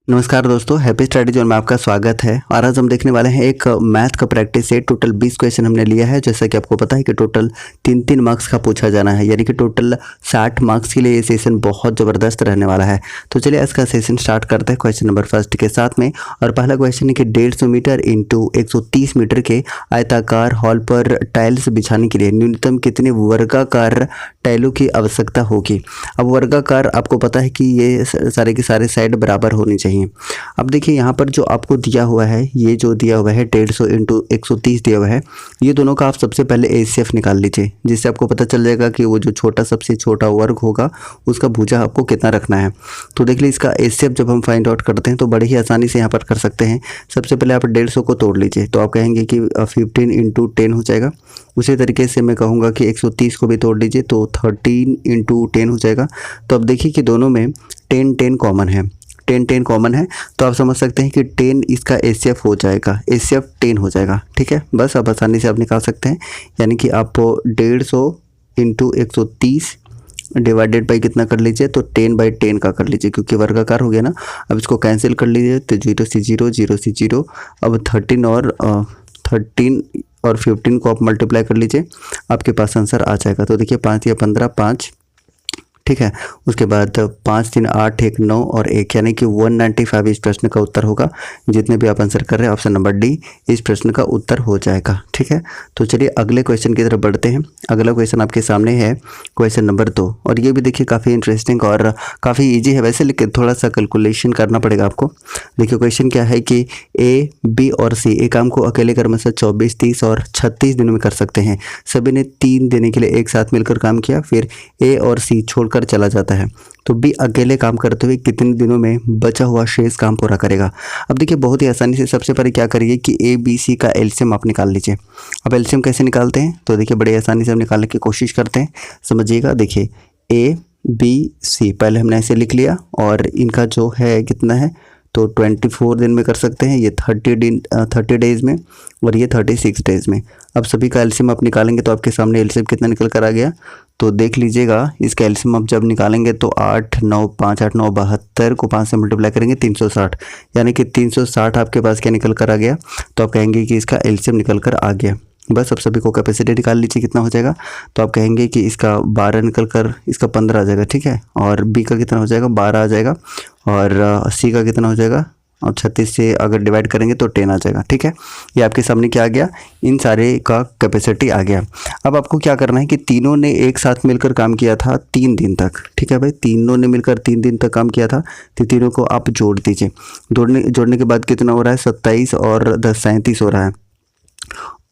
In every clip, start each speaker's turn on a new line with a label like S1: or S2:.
S1: नमस्कार दोस्तों, happy study zone में आपका स्वागत है। और आज हम देखने वाले हैं एक मैथ का प्रैक्टिस है। टोटल 20 क्वेश्चन हमने लिया है। जैसा कि आपको पता है कि टोटल 3-3 मार्क्स का पूछा जाना है, यानी कि टोटल 60 मार्क्स के लिए ये सेशन बहुत ज़बरदस्त रहने वाला है। तो चलिए आज का सेशन स्टार्ट करते हैं क्वेश्चन नंबर फर्स्ट के साथ में। और पहला क्वेश्चन है कि 150 मीटर इंटू 130 मीटर के आयताकार हॉल पर टाइल्स बिछाने के लिए न्यूनतम कितने वर्गाकार टाइलों की आवश्यकता होगी। अब वर्गाकार आपको पता है कि ये सारे के सारे साइड बराबर होनी चाहिए। अब देखिए यहाँ पर जो आपको दिया हुआ है, ये जो दिया हुआ है 150 इंटू 130 दिया हुआ है, ये दोनों का आप सबसे पहले एचसीएफ निकाल लीजिए, जिससे आपको पता चल जाएगा कि वो जो छोटा सबसे छोटा वर्ग होगा उसका भुजा आपको कितना रखना है। तो देख लीजिए इसका एचसीएफ जब हम फाइंड आउट करते हैं तो बड़े ही आसानी से यहाँ पर कर सकते हैं। सबसे पहले आप 150 को तोड़ लीजिए, तो आप कहेंगे कि 15 इंटू 10 हो जाएगा। उसी तरीके से मैं कहूँगा कि 130 को भी तोड़ लीजिए, तो 13 इंटू 10 हो जाएगा। तो अब देखिए कि दोनों में 10 कॉमन है, 10 कॉमन है, तो आप समझ सकते हैं कि 10 इसका एचसीएफ हो जाएगा, एचसीएफ 10 हो जाएगा। ठीक है, बस अब आसानी से आप निकाल सकते हैं। यानी कि आप 150 इंटू 130 डिवाइडेड बाई कितना कर लीजिए, तो 10/10 का कर लीजिए, क्योंकि वर्गाकार हो गया ना। अब इसको कैंसिल कर लीजिए, तो 0 से 0, 0 से 0। अब 13 और 15 को आप मल्टीप्लाई कर लीजिए, आपके पास आंसर आ जाएगा। तो देखिए 5 या 15, 5। ठीक है, उसके बाद 5 3 8 1 9 और 1, यानी कि 195 इस प्रश्न का उत्तर होगा। जितने भी आप आंसर कर रहे हैं, ऑप्शन नंबर डी इस प्रश्न का उत्तर हो जाएगा। ठीक है, तो चलिए अगले क्वेश्चन की तरफ बढ़ते हैं। अगला क्वेश्चन आपके सामने है क्वेश्चन नंबर 2, और ये भी देखिए काफ़ी इंटरेस्टिंग और काफ़ी ईजी है वैसे, लेकिन थोड़ा सा कैलकुलेशन करना पड़ेगा आपको। देखिए क्वेश्चन क्या है कि ए, बी और सी एक काम को अकेले क्रमशः 24, 30 और 36 दिनों में कर सकते हैं। सभी ने 3 दिन के लिए एक साथ मिलकर काम किया, फिर ए और सी छोड़कर चला जाता है, तो बी अकेले काम करते हुए कितने दिनों में बचा हुआ शेष काम पूरा करेगा। अब देखिए बहुत ही आसानी से सबसे पहले क्या करिए कि ए बी सी का एलसीएम आप निकाल लीजिए। अब एलसीएम कैसे निकालते हैं, तो देखिए बड़े आसानी से हम निकालने की कोशिश करते हैं, समझिएगा। देखिए ए बी सी पहले हमने ऐसे लिख लिया, और इनका जो है कितना है, तो 24 दिन में कर सकते हैं, ये 30 डेज में, और ये 36 डेज में। अब सभी का एलसीएम आप निकालेंगे तो आपके सामने एलसीएम कितना निकल कर आ गया, तो देख लीजिएगा। इसका एलसीएम आप जब निकालेंगे तो 8 9 5 8 9 72 को 5 से मल्टीप्लाई करेंगे 360, यानी कि 360 आपके पास क्या निकल कर आ गया, तो आप कहेंगे कि इसका एलसीएम निकल कर आ गया। बस अब सभी को कैपेसिटी निकाल लीजिए कितना हो जाएगा, तो आप कहेंगे कि इसका 12 निकल कर इसका 15 आ जाएगा। ठीक है, और बी का कितना हो जाएगा, 12 आ जाएगा, और सी का कितना हो जाएगा, और 36 से अगर डिवाइड करेंगे तो 10 आ जाएगा। ठीक है, ये आपके सामने क्या आ गया, इन सारे का कैपेसिटी आ गया। अब आपको क्या करना है कि तीनों ने एक साथ मिलकर काम किया था 3 दिन तक। ठीक है भाई, तीनों ने मिलकर 3 दिन तक काम किया था, तो तीनों को आप जोड़ दीजिए। जोड़ने के बाद कितना हो रहा है, 27 और 10 37 हो रहा है।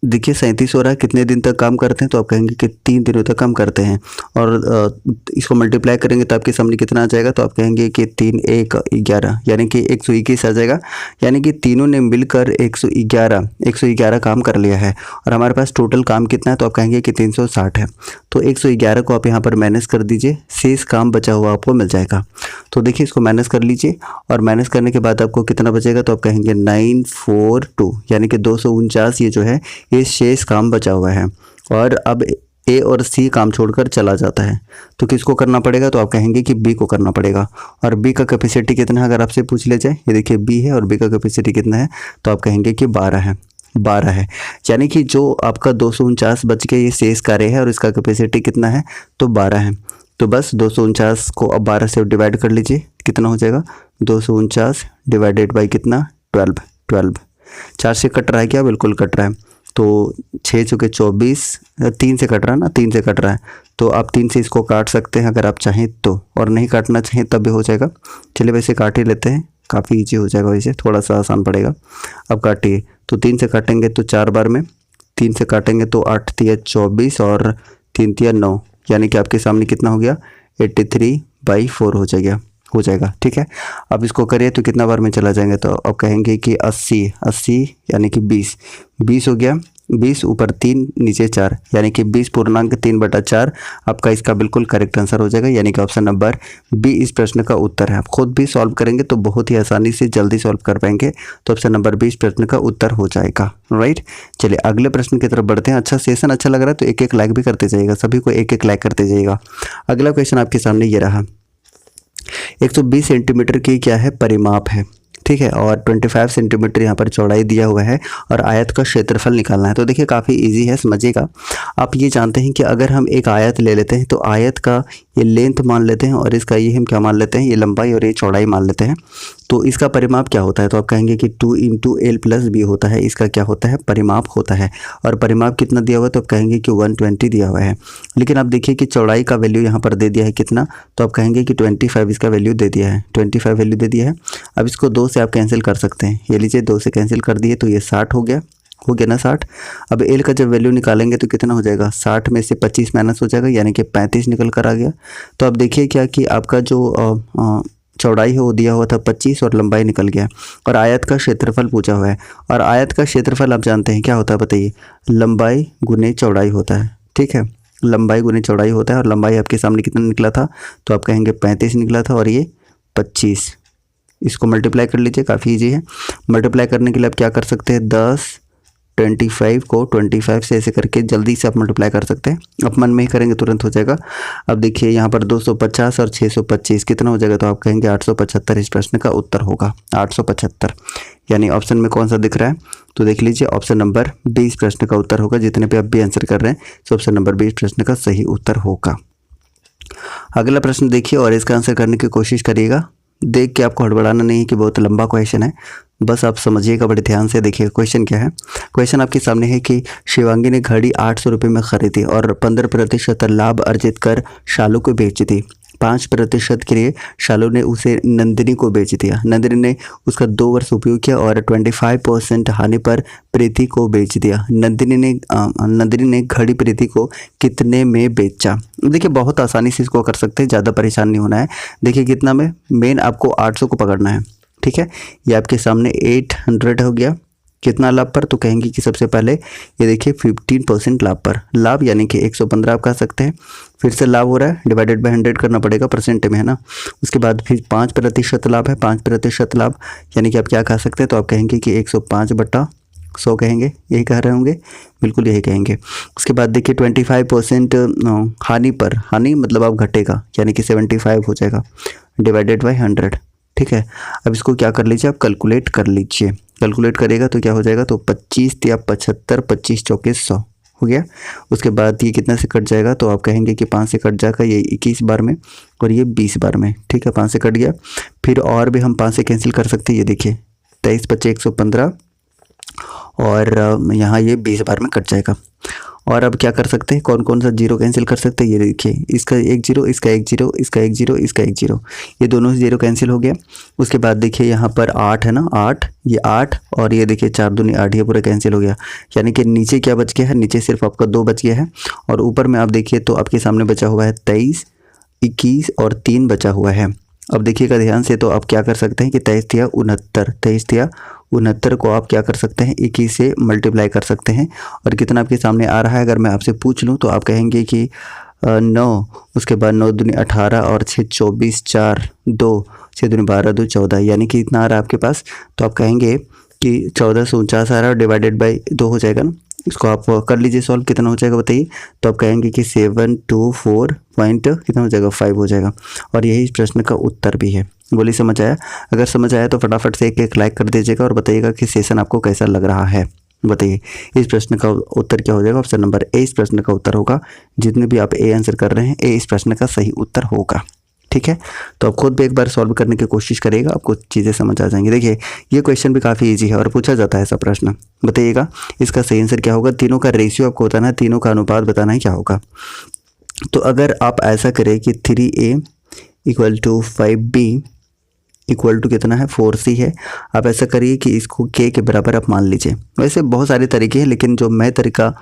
S1: देखिए 37 हो रहा है, कितने दिन तक काम करते हैं, तो आप कहेंगे कि 3 दिनों तक काम करते हैं, और इसको मल्टीप्लाई करेंगे तो आपके सामने कितना आ जाएगा, तो आप कहेंगे कि 3 1 11, यानी कि 121 आ जाएगा। यानी कि तीनों ने मिलकर 111 काम कर लिया है, और हमारे पास टोटल काम कितना है, तो आप कहेंगे कि 360 है। तो 111 को आप यहाँ पर माइनस कर दीजिए, शेष काम बचा हुआ आपको मिल जाएगा। तो देखिए इसको माइनस कर लीजिए, और माइनस करने के बाद आपको कितना बचेगा, तो आप कहेंगे 942, यानी कि 249 ये जो है ये शेष काम बचा हुआ है। और अब ए और सी काम छोड़कर चला जाता है, तो किसको करना पड़ेगा, तो आप कहेंगे कि बी को करना पड़ेगा। और बी का कैपेसिटी कितना है अगर आपसे पूछ लिया जाए, ये देखिए बी है और बी का कैपेसिटी कितना है, तो आप कहेंगे कि 12 है, 12 है। यानी कि जो आपका 249 बच के ये शेष कार्य है, और इसका कैपेसिटी कितना है, तो 12 है। तो बस 249 को अब 12 से डिवाइड कर लीजिए, कितना हो जाएगा, 249 डिवाइडेड बाई कितना, 12। 4 से कट रहा है क्या, बिल्कुल कट रहा है। तो 6 चुके 24, 3 से कट रहा है ना, 3 से कट रहा है, तो आप 3 से इसको काट सकते हैं अगर आप चाहें तो, और नहीं काटना चाहें तब भी हो जाएगा। चलिए वैसे काट ही लेते हैं, काफ़ी ईजी हो जाएगा, वैसे थोड़ा सा आसान पड़ेगा। अब काटिए, तो 3 से काटेंगे तो 4 बार में, 3 से काटेंगे तो 8 तिया 24 और 3 तिया 9, यानी कि आपके सामने कितना हो गया, 83/4 हो जाएगा। ठीक है, अब इसको करिए तो कितना बार में चला जाएंगे, तो अब कहेंगे कि 80 यानी कि 20 हो गया, 20 ऊपर 3 नीचे 4, यानी कि 20.3/4 आपका इसका बिल्कुल करेक्ट आंसर हो जाएगा, यानी कि ऑप्शन नंबर बी इस प्रश्न का उत्तर है। आप खुद भी सॉल्व करेंगे तो बहुत ही आसानी से जल्दी सॉल्व कर पाएंगे, तो ऑप्शन नंबर बी इस प्रश्न का उत्तर हो जाएगा। राइट, चलिए अगले प्रश्न की तरफ बढ़ते हैं। अच्छा सेशन अच्छा लग रहा है तो एक लाइक भी करते जाइएगा, सभी को एक लाइक करते जाइएगा। अगला क्वेश्चन आपके सामने ये रहा, 120 सेंटीमीटर की क्या है परिमाप है, ठीक है, और 25 सेंटीमीटर यहाँ पर चौड़ाई दिया हुआ है और आयत का क्षेत्रफल निकालना है। तो देखिए काफ़ी इजी है, समझिएगा। आप ये जानते हैं कि अगर हम एक आयत ले लेते हैं तो आयत का ये लेंथ मान लेते हैं और इसका ये हम क्या मान लेते हैं, ये लंबाई और ये चौड़ाई मान लेते हैं। तो इसका परिमाप क्या होता है, तो आप कहेंगे कि 2 × L + B होता है, इसका क्या होता है, परिमाप होता है। और परिमाप कितना दिया हुआ है, तो आप कहेंगे कि 120 दिया हुआ है। लेकिन आप देखिए कि चौड़ाई का वैल्यू यहाँ पर दे दिया है कितना, तो आप कहेंगे कि 25 इसका वैल्यू दे दिया है, 25 वैल्यू दे दिया है। अब इसको 2 से आप कैंसिल कर सकते हैं, ये लीजिए 2 से कैंसिल कर दिए तो ये 60 हो गया ना 60। अब एल का जब वैल्यू निकालेंगे तो कितना हो जाएगा, 60 में से 25 माइनस हो जाएगा, यानी कि 35 निकल कर आ गया। तो अब देखिए क्या कि आपका जो चौड़ाई है वो दिया हुआ था 25 और लंबाई निकल गया, और आयत का क्षेत्रफल पूछा हुआ है। और आयत का क्षेत्रफल आप जानते हैं क्या होता है, बताइए, लंबाई गुने चौड़ाई होता है। ठीक है, लंबाई गुने चौड़ाई होता है, और लंबाई आपके सामने कितना निकला था, तो आप कहेंगे 35 निकला था और ये 25। इसको मल्टीप्लाई कर लीजिए, काफ़ी ईजी है। मल्टीप्लाई करने के लिए आप क्या कर सकते हैं, 10 25 को 25 से ऐसे करके जल्दी से आप मल्टीप्लाई कर सकते हैं, आप मन में ही करेंगे तुरंत हो जाएगा। अब देखिए यहाँ पर 250 और 625 कितना हो जाएगा, तो आप कहेंगे 875 इस प्रश्न का उत्तर होगा, 875। यानी ऑप्शन में कौन सा दिख रहा है, तो देख लीजिए ऑप्शन नंबर 20 प्रश्न का उत्तर होगा। जितने पे आप भी आंसर कर रहे हैं तो ऑप्शन नंबर 20 प्रश्न का सही उत्तर होगा। अगला प्रश्न देखिए और इसका आंसर करने की कोशिश करिएगा। देख के आपको हड़बड़ाना नहीं है कि बहुत लंबा क्वेश्चन है, बस आप समझिएगा बड़े ध्यान से। देखिए क्वेश्चन क्या है, क्वेश्चन आपके सामने है कि शिवांगी ने घड़ी 800 रुपये में खरीदी और 15% लाभ अर्जित कर शालू को बेच दी। 5% के लिए शालू ने उसे नंदिनी को बेच दिया। नंदिनी ने उसका 2 वर्ष उपयोग किया और 25% हानि पर प्रीति को बेच दिया। नंदिनी ने घड़ी प्रीति को कितने में बेचा। देखिए बहुत आसानी से इसको कर सकते हैं, ज़्यादा परेशान नहीं होना है। देखिए कितना में, मेन आपको 800 को पकड़ना है। ठीक है, ये आपके सामने 800 हो गया, कितना लाभ पर, तो कहेंगे कि सबसे पहले ये देखिए 15% लाभ पर, लाभ यानी कि 115 आप कह सकते हैं। फिर से लाभ हो रहा है, डिवाइडेड बाय 100 करना पड़ेगा, परसेंट में है ना। उसके बाद फिर 5% लाभ है, 5% लाभ यानी कि आप क्या कह सकते हैं, तो आप कहेंगे कि 105/100 कहेंगे, यही कह रहे होंगे, बिल्कुल यही कहेंगे। उसके बाद देखिए 25% हानि पर, हानि मतलब आप घटेगा यानी कि 75 हो जाएगा, डिवाइडेड बाय 100। ठीक है, अब इसको क्या कर लीजिए, आप कैलकुलेट कर लीजिए। कैलकुलेट करेगा तो क्या हो जाएगा, तो 25 या 75, 25 चौके 100 हो गया। उसके बाद ये कितना से कट जाएगा, तो आप कहेंगे कि 5 से कट जाएगा, ये 21 बार में और ये 20 बार में। ठीक है, 5 से कट गया। फिर और भी हम 5 से कैंसिल कर सकते हैं, ये देखिए 23 × 5 = 115 और यहाँ ये 20 बार में कट जाएगा। और अब क्या कर सकते हैं, कौन कौन सा जीरो कैंसिल कर सकते हैं, ये देखिए इसका 1 0, इसका 1 0, इसका 1 0, इसका 1 0, ये दोनों जीरो कैंसिल हो गया। उसके बाद देखिए यहाँ पर 8 है ना, 8, ये 8 और ये देखिए 4 दूनी 8, ये पूरा कैंसिल हो गया। यानी कि नीचे क्या बच गया है, नीचे सिर्फ आपका 2 बच गया है, और ऊपर में आप देखिए तो आपके सामने बचा हुआ है 23, 21 और 3 बचा हुआ है। अब देखिएगा ध्यान से, तो आप क्या कर सकते हैं कि 23 या 69, 23 या 69 को आप क्या कर सकते हैं, 21 से मल्टीप्लाई कर सकते हैं। और कितना आपके सामने आ रहा है, अगर मैं आपसे पूछ लूँ तो आप कहेंगे कि 9, उसके बाद 9 दूनी 18 और 6 24, 4 2, 6 दूनी 12, 2 14, यानी कि इतना आ रहा है आपके पास। तो आप कहेंगे कि 1449 आ रहा है, डिवाइडेड बाई 2 हो जाएगा ना। इसको आप कर लीजिए सॉल्व, कितना हो जाएगा बताइए। तो आप कहेंगे कि 724 पॉइंट कितना हो जाएगा, 5 हो जाएगा। और यही इस प्रश्न का उत्तर भी है। बोलिए समझ आया? अगर समझ आया तो फटाफट से एक लाइक कर दीजिएगा और बताइएगा कि सेशन आपको कैसा लग रहा है। बताइए इस प्रश्न का उत्तर क्या हो जाएगा। ऑप्शन नंबर ए इस प्रश्न का उत्तर होगा। जितने भी आप ए आंसर कर रहे हैं, ए इस प्रश्न का सही उत्तर होगा। ठीक है, तो आप खुद भी एक बार सॉल्व करने की कोशिश करिएगा, आपको चीज़ें समझ आ जाएंगी। देखिए ये क्वेश्चन भी काफ़ी इजी है और पूछा जाता है ऐसा प्रश्न। बताइएगा इसका सही आंसर क्या होगा। तीनों का रेशियो आपको बताना है, तीनों का अनुपात बताना है क्या होगा। तो अगर आप ऐसा करें कि 3a = 5b = कितना है, 4c है। आप ऐसा करिए कि इसको k के बराबर आप मान लीजिए। वैसे बहुत सारे तरीके हैं, लेकिन जो मैं तरीका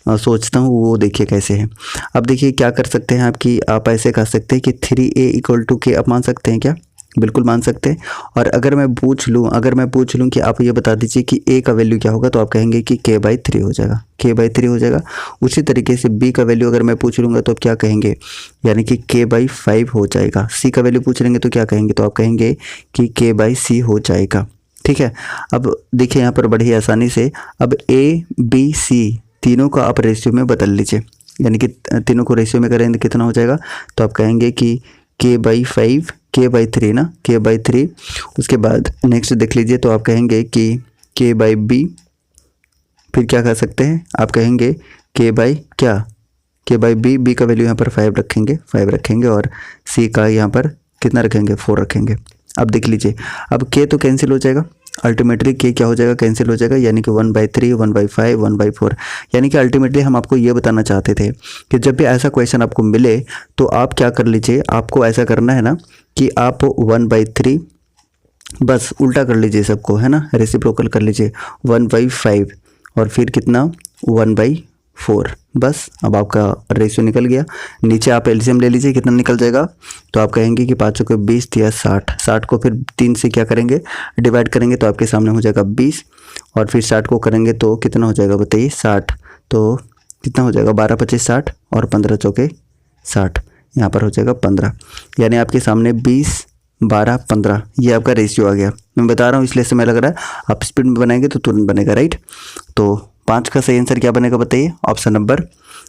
S1: सोचता हूँ वो देखिए कैसे है। अब देखिए क्या कर सकते हैं आप ऐसे कर सकते हैं कि 3a = k आप मान सकते हैं क्या, बिल्कुल मान सकते हैं। और अगर मैं पूछ लूँ कि आप ये बता दीजिए कि a का वैल्यू क्या होगा, तो आप कहेंगे कि k/3 हो जाएगा, k/3 हो जाएगा। उसी तरीके से b का वैल्यू अगर मैं पूछ लूँगा तो आप क्या कहेंगे, यानी कि k/5 हो जाएगा। c का वैल्यू पूछ लेंगे तो क्या कहेंगे, तो आप कहेंगे कि k/c हो जाएगा। ठीक है, अब देखिए यहाँ पर बड़ी आसानी से अब a b c तीनों का आप रेशियो में बदल लीजिए, यानी कि तीनों को रेशियो में करेंगे कितना हो जाएगा, तो आप कहेंगे कि k/5 k/3 ना, k/3। उसके बाद नेक्स्ट देख लीजिए, तो आप कहेंगे कि k/b, फिर क्या कर सकते हैं, आप कहेंगे k/b, b का वैल्यू यहाँ पर 5 रखेंगे और c का यहाँ पर कितना रखेंगे, 4 रखेंगे। अब देख लीजिए, अब k तो कैंसिल हो जाएगा, अल्टीमेटली k क्या हो जाएगा, कैंसिल हो जाएगा, यानी कि 1/3, 1/5, 1/4। यानी कि अल्टीमेटली हम आपको ये बताना चाहते थे कि जब भी ऐसा क्वेश्चन आपको मिले तो आप क्या कर लीजिए, आपको ऐसा करना है ना कि आप 1/3 बस उल्टा कर लीजिए सबको, है ना, रेसिप्रोकल कर लीजिए, 1/5 और फिर कितना 1/4। बस अब आपका रेशियो निकल गया। नीचे आप एलसीएम ले लीजिए, कितना निकल जाएगा, तो आप कहेंगे कि 5 को 20 या 60 को फिर 3 से क्या करेंगे, डिवाइड करेंगे, तो आपके सामने हो जाएगा 20 और फिर 60 को करेंगे तो कितना हो जाएगा बताइए, 60। तो कितना हो जाएगा, 12 25 60 और 15 चौके 60, यहाँ पर हो जाएगा 15। यानी आपके सामने 20 12 15 ये आपका रेशियो आ गया। मैं बता रहा हूँ इसलिए समय लग रहा है, आप स्पीड में बनाएंगे तो तुरंत बनेगा, राइट। तो 5 का सही आंसर क्या बनेगा बताइए, option number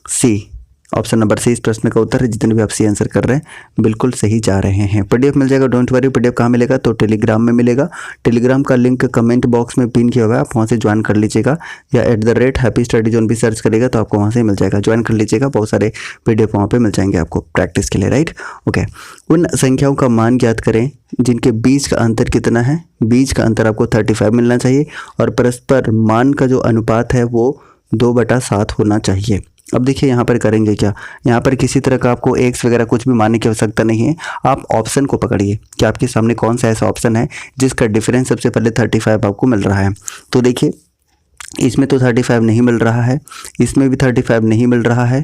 S1: C. Option number C इस प्रश्न का उत्तर है। जितने भी आप सी आंसर कर रहे हैं बिल्कुल सही जा रहे हैं। पीडीएफ मिल जाएगा, डोंट वरी। पीडीएफ कहाँ मिलेगा, तो टेलीग्राम में मिलेगा। टेलीग्राम का लिंक कमेंट बॉक्स में पिन किया हुआ है, आप वहाँ से ज्वाइन कर लीजिएगा, या @हैप्पी स्टडी जोन भी सर्च करेगा तो आपको वहाँ से मिल जाएगा, ज्वाइन कर लीजिएगा। बहुत सारे पीडीएफ वहाँ पे मिल जाएंगे आपको प्रैक्टिस के लिए, राइट। ओके, उन संख्याओं का मान ज्ञात करें जिनके बीच का अंतर कितना है। बीच का अंतर आपको 35 मिलना चाहिए और परस्पर मान का जो अनुपात है वो 2/7 होना चाहिए। अब देखिए यहाँ पर करेंगे क्या, यहाँ पर किसी तरह का आपको एक्स वगैरह कुछ भी मानने की आवश्यकता नहीं है। आप ऑप्शन को पकड़िए कि आपके सामने कौन सा ऐसा ऑप्शन है जिसका डिफरेंस सबसे पहले 35 आपको मिल रहा है। तो देखिए इसमें तो 35 नहीं मिल रहा है, इसमें भी 35 नहीं मिल रहा है,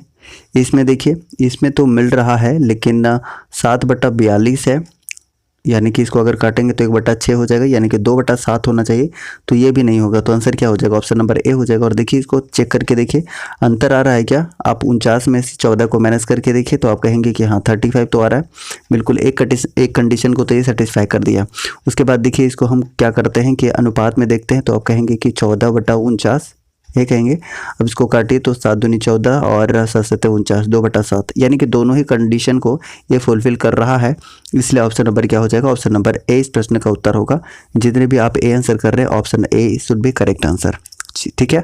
S1: इसमें देखिए इसमें तो मिल रहा है लेकिन 7/42 है, यानी कि इसको अगर काटेंगे तो 1/6 हो जाएगा, यानी कि 2/7 होना चाहिए, तो ये भी नहीं होगा। तो आंसर क्या हो जाएगा, ऑप्शन नंबर ए हो जाएगा। और देखिए इसको चेक करके देखिए अंतर आ रहा है क्या, आप 49 में से 14 को माइनस करके देखिए तो आप कहेंगे कि हाँ 35 तो आ रहा है। बिल्कुल एक कंडीशन को तो ये सेटिस्फाई कर दिया। उसके बाद देखिए इसको हम क्या करते हैं कि अनुपात में देखते हैं, तो आप कहेंगे कि 14/49 ये कहेंगे। अब इसको काटिए तो 7 दूनी 14 और 7 7 49, 2/7, यानी कि दोनों ही कंडीशन को ये फुलफिल कर रहा है, इसलिए ऑप्शन नंबर क्या हो जाएगा, ऑप्शन नंबर ए इस प्रश्न का उत्तर होगा। जितने भी आप ए आंसर कर रहे हैं option A should be correct answer, ठीक है।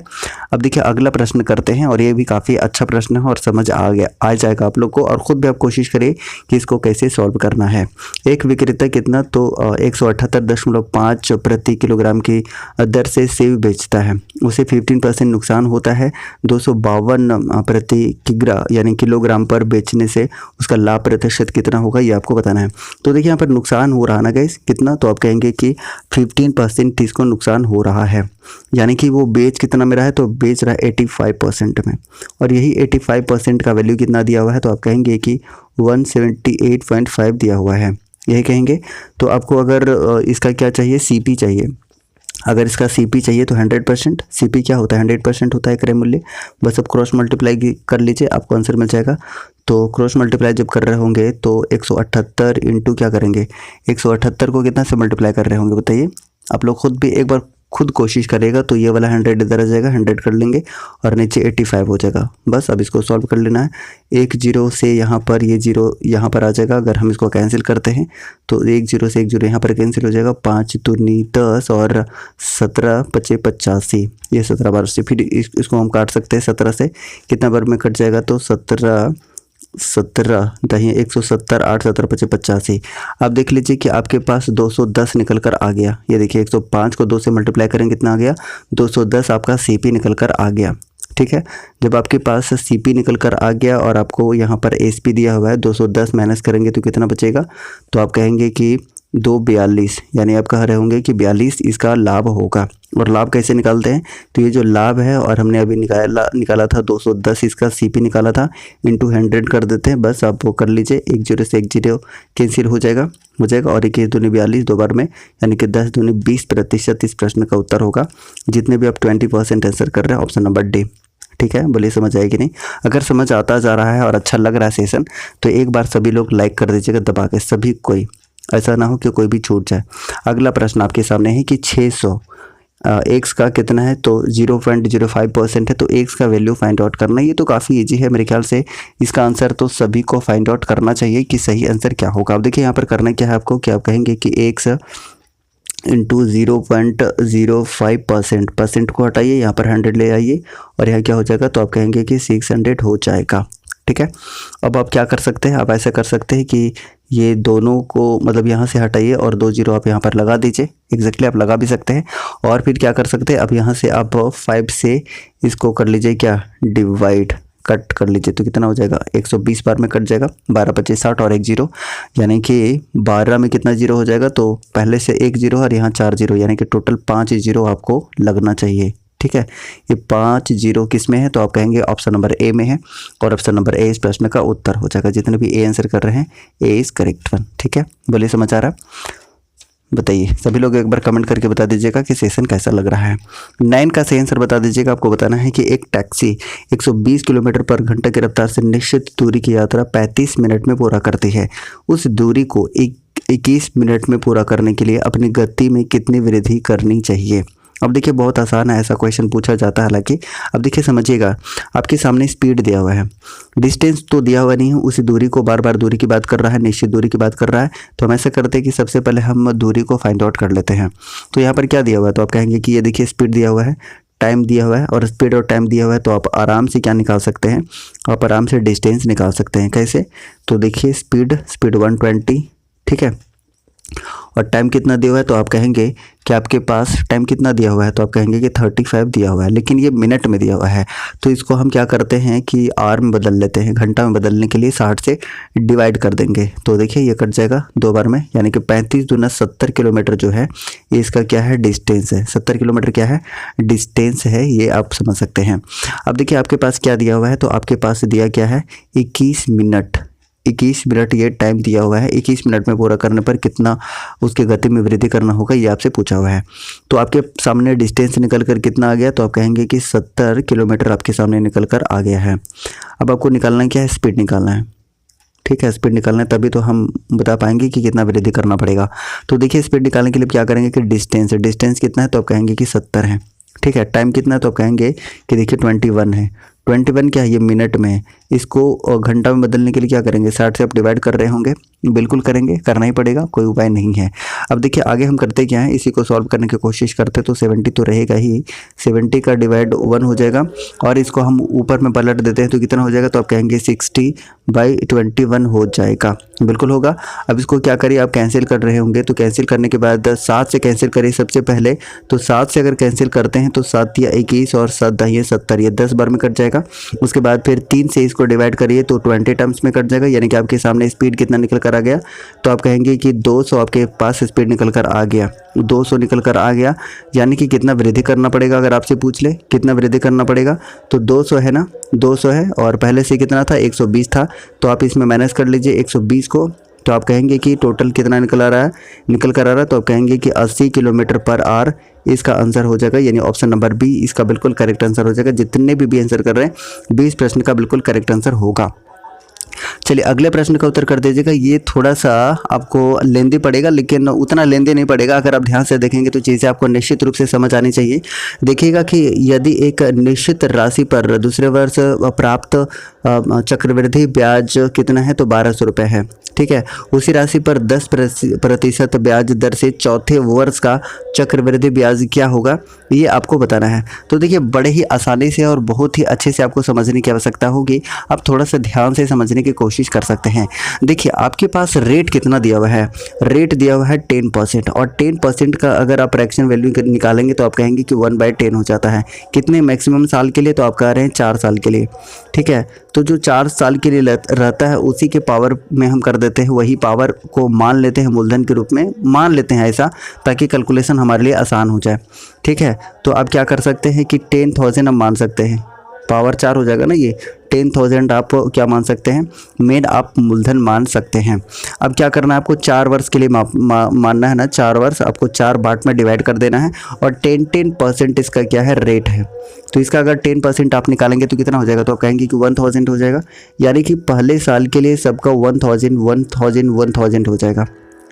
S1: अब देखिए अगला प्रश्न करते हैं, और ये भी काफ़ी अच्छा प्रश्न है और समझ आ जाएगा आप लोग को, और ख़ुद भी आप कोशिश करिए कि इसको कैसे सॉल्व करना है। एक विक्रेता कितना, तो 178.5 प्रति किलोग्राम की दर से सेब बेचता है, उसे 15% नुकसान होता है। 252 प्रति किग्रा यानी किलोग्राम पर बेचने से उसका लाभ प्रतिशत कितना होगा, ये आपको बताना है। तो देखिए यहाँ पर नुकसान हो रहा ना गाइस कितना, तो आप कहेंगे कि 15% इसको नुकसान हो रहा है, यानी कि वो बेच कितना में रहा है, तो बेच रहा है 85% में, और यही 85% का वैल्यू कितना दिया हुआ है, तो आप कहेंगे कि 178.5 दिया हुआ है, यही कहेंगे। तो आपको अगर इसका क्या चाहिए, सीपी चाहिए। अगर इसका सीपी चाहिए तो 100%, सीपी क्या होता है, 100% होता है क्रय मूल्य। बस अब क्रॉस मल्टीप्लाई कर लीजिए, आपको आंसर मिल जाएगा। तो क्रॉस मल्टीप्लाई जब कर रहे होंगे तो 178 इंटू क्या करेंगे, 178 को कितना से मल्टीप्लाई कर रहे होंगे बताइए। आप लोग खुद भी एक बार खुद कोशिश करेगा तो ये वाला 100 इधर आ जाएगा, 100 कर लेंगे और नीचे 85 हो जाएगा। बस अब इसको सॉल्व कर लेना है। 1 0 से यहाँ पर ये 0 यहाँ पर आ जाएगा। अगर हम इसको कैंसिल करते हैं तो 1 0 से 1 0 यहाँ पर कैंसिल हो जाएगा। 5 दूनी 10 और 17 5 85, ये 17 बार से फिर इसको हम काट सकते हैं 17 से, कितना बार में कट जाएगा, तो 17 दही 170 8 17 5 85। आप देख लीजिए कि आपके पास 210 निकल कर आ गया। ये देखिए 105 को 2 से मल्टीप्लाई करेंगे कितना आ गया, 210 आपका सीपी निकल कर आ गया, ठीक है। जब आपके पास सीपी निकल कर आ गया और आपको यहाँ पर एसपी दिया हुआ है, 210 माइनस करेंगे तो कितना बचेगा, तो आप कहेंगे कि 242, यानी आप कह रहे होंगे कि 42 इसका लाभ होगा। और लाभ कैसे निकालते हैं, तो ये जो लाभ है और हमने अभी निकाला था 210 इसका सीपी निकाला था, इंटू 100 कर देते हैं। बस आप वो कर लीजिए, 1 0 से 1 0 कैंसिल हो जाएगा और 21 दूनी 42 दो बार में, यानी कि 10 दूनी 20% इस प्रश्न का उत्तर होगा। जितने भी आप 20% आंसर कर रहे हैं ऑप्शन नंबर डी, ठीक है। बोलिए समझ आएगी नहीं। अगर समझ आता जा रहा है और अच्छा लग रहा है सेशन, तो एक बार सभी लोग लाइक कर दीजिएगा दबा के, सभी कोई, ऐसा ना हो कि कोई भी छूट जाए। अगला प्रश्न आपके सामने है कि 600 एक्स का कितना है तो 0.05% है, तो एक्स का वैल्यू फाइंड आउट करना। ये तो काफ़ी इजी है मेरे ख्याल से, इसका आंसर तो सभी को फाइंड आउट करना चाहिए कि सही आंसर क्या होगा। अब देखिए यहाँ पर करना क्या है आपको, कि आप कहेंगे कि एक्स इंटू 0.05%, परसेंट को हटाइए, यहाँ पर 100 ले आइए और यहाँ क्या हो जाएगा, तो आप कहेंगे कि 600 हो जाएगा। ठीक है, अब आप क्या कर सकते हैं, आप ऐसा कर सकते हैं कि ये दोनों को मतलब यहाँ से हटाइए और 2 जीरो आप यहाँ पर लगा दीजिए। एग्जैक्टली आप लगा भी सकते हैं। और फिर क्या कर सकते हैं, अब यहाँ से आप 5 से इसको कर लीजिए क्या, डिवाइड, कट कर लीजिए, तो कितना हो जाएगा, 120 बार में कट जाएगा, 12 25 60 और 1 जीरो, यानी कि 12 में कितना जीरो हो जाएगा, तो पहले से 1 जीरो और यहाँ 4 जीरो, यानी कि टोटल 5 जीरो आपको लगना चाहिए। ठीक है, ये 5 जीरो किस में है, तो आप कहेंगे ऑप्शन नंबर ए में है, और ऑप्शन नंबर ए इस प्रश्न का उत्तर हो जाएगा। जितने भी ए आंसर कर रहे हैं, ए इज करेक्ट वन। ठीक है, बोलिए समझ आ रहा, बताइए सभी लोग एक बार कमेंट करके बता दीजिएगा कि सेशन कैसा लग रहा है। 9 का सही आंसर बता दीजिएगा। आपको बताना है कि एक टैक्सी 120 किलोमीटर पर घंटा की रफ्तार से निश्चित दूरी की यात्रा 35 मिनट में पूरा करती है। उस दूरी को 21 मिनट में पूरा करने के लिए अपनी गति में कितनी वृद्धि करनी चाहिए। अब देखिए बहुत आसान है, ऐसा क्वेश्चन पूछा जाता है हालांकि। अब देखिए समझिएगा, आपके सामने स्पीड दिया हुआ है, डिस्टेंस तो दिया हुआ नहीं है, उसी दूरी को बार बार दूरी की बात कर रहा है, निश्चित दूरी की बात कर रहा है। तो हम ऐसा करते हैं कि सबसे पहले हम दूरी को फाइंड आउट कर लेते हैं। तो यहाँ पर क्या दिया हुआ है, तो आप कहेंगे कि ये देखिए स्पीड दिया हुआ है, टाइम दिया हुआ है, और स्पीड और टाइम दिया हुआ है, तो आप आराम से क्या निकाल सकते हैं, आप आराम से डिस्टेंस निकाल सकते हैं। कैसे, तो देखिए स्पीड 120, ठीक है, और टाइम कितना दिया हुआ है, तो आप कहेंगे कि आपके पास टाइम कितना दिया हुआ है, तो आप कहेंगे कि 35 दिया हुआ है, लेकिन ये मिनट में दिया हुआ है। तो इसको हम क्या करते हैं कि आवर में बदल लेते हैं, घंटा में बदलने के लिए 60 से डिवाइड कर देंगे। तो देखिए ये कट जाएगा 2 बार में, यानी कि 35 दूना 70 किलोमीटर जो है ये इसका क्या है, डिस्टेंस है। 70 किलोमीटर क्या है, डिस्टेंस है, ये आप समझ सकते हैं। अब देखिए आपके पास क्या दिया हुआ है, तो आपके पास दिया क्या है, 21 मिनट, 21 मिनट ये टाइम दिया हुआ है। 21 मिनट में पूरा करने पर कितना उसके गति में वृद्धि करना होगा, ये आपसे पूछा हुआ है। तो आपके सामने डिस्टेंस निकल कर कितना आ गया, तो आप कहेंगे कि 70 किलोमीटर आपके सामने निकल कर आ गया है। अब आपको निकालना क्या है, स्पीड निकालना है। ठीक है, स्पीड निकालना है, तभी तो हम बता पाएंगे कि कितना वृद्धि करना पड़ेगा। तो देखिए स्पीड निकालने के लिए क्या करेंगे कि डिस्टेंस कितना है, तो आप कहेंगे कि 70 है। ठीक है, टाइम कितना है, तो आप कहेंगे कि देखिए 21 है। 21 क्या है, ये मिनट में है। इसको घंटा में बदलने के लिए क्या करेंगे, 60 से आप डिवाइड कर रहे होंगे, बिल्कुल करेंगे, करना ही पड़ेगा, कोई उपाय नहीं है। अब देखिए आगे हम करते क्या है, इसी को सॉल्व करने की कोशिश करते, तो 70 तो रहेगा ही, 70 का डिवाइड 1 हो जाएगा, और इसको हम ऊपर में पलट देते हैं तो कितना हो जाएगा, तो आप कहेंगे 60/21 हो जाएगा, बिल्कुल होगा। अब इसको क्या करिए, आप कैंसिल कर रहे होंगे, तो कैंसिल करने के बाद 7 से कैंसिल करिए सबसे पहले। तो 7 से अगर कैंसिल करते हैं तो 7 या 21 और 7 10 70, ये 10 बार में कट जाएगा। उसके बाद फिर 3 से इसको डिवाइड करिए तो 20 टर्म्स में कट जाएगा, यानी कि आपके सामने स्पीड कितना निकल कर आ गया, तो आप कहेंगे कि 200 आपके पास स्पीड निकल कर आ गया, 200 निकल कर आ गया। यानी कि कितना वृद्धि करना पड़ेगा, अगर आपसे पूछ ले कितना वृद्धि करना पड़ेगा, तो 200 है ना, 200 है, और पहले से कितना था, 120 था, तो आप इसमें माइनस कर लीजिए 120 को, तो आप कहेंगे कि टोटल कितना निकल कर आ रहा है, तो आप कहेंगे कि 80 किलोमीटर पर आवर इसका आंसर हो जाएगा, यानी ऑप्शन नंबर बी इसका बिल्कुल करेक्ट आंसर हो जाएगा। जितने भी आंसर कर रहे हैं 20 प्रश्न का बिल्कुल करेक्ट आंसर होगा। चलिए अगले प्रश्न का उत्तर कर दीजिएगा। ये थोड़ा सा आपको लेंदी पड़ेगा, लेकिन उतना लेंदी नहीं पड़ेगा। अगर आप ध्यान से देखेंगे तो चीज़ें आपको निश्चित रूप से समझ आनी चाहिए। देखिएगा कि यदि एक निश्चित राशि पर दूसरे वर्ष प्राप्त चक्रवृद्धि ब्याज कितना है, तो 1200 रुपये है। ठीक है, उसी राशि पर 10% ब्याज दर से चौथे वर्ष का चक्रवृद्धि ब्याज क्या होगा, ये आपको बताना है। तो देखिए बड़े ही आसानी से और बहुत ही अच्छे से आपको समझने की आवश्यकता होगी। आप थोड़ा सा ध्यान से समझने की कोशिश कर सकते हैं। देखिए आपके पास रेट कितना दिया हुआ है, रेट दिया हुआ है 10%, और 10% का अगर आप फ्रैक्शन वैल्यू निकालेंगे तो आप कहेंगे कि 1/10 हो जाता है। कितने मैक्सिमम साल के लिए, तो आप कह रहे हैं 4 साल के लिए। ठीक है, तो जो 4 साल के लिए रहता है उसी के पावर में हम कर देते हैं, वही पावर को मान लेते हैं, मूलधन के रूप में मान लेते हैं ऐसा, ताकि कैलकुलेशन हमारे लिए आसान हो जाए। ठीक है, तो आप क्या कर सकते हैं कि 10,000 हम मान सकते हैं, पावर 4 हो जाएगा ना, ये 10,000 आप क्या मान सकते हैं, मेन आप मूलधन मान सकते हैं। अब क्या करना है आपको, 4 वर्ष के लिए मानना है ना, 4 वर्ष आपको 4 पार्ट में डिवाइड कर देना है, और 10% इसका क्या है, रेट है। तो इसका अगर 10% आप निकालेंगे तो कितना हो जाएगा, तो आप कहेंगे कि 1000 हो जाएगा, यानी कि पहले साल के लिए सबका 1000 हो जाएगा।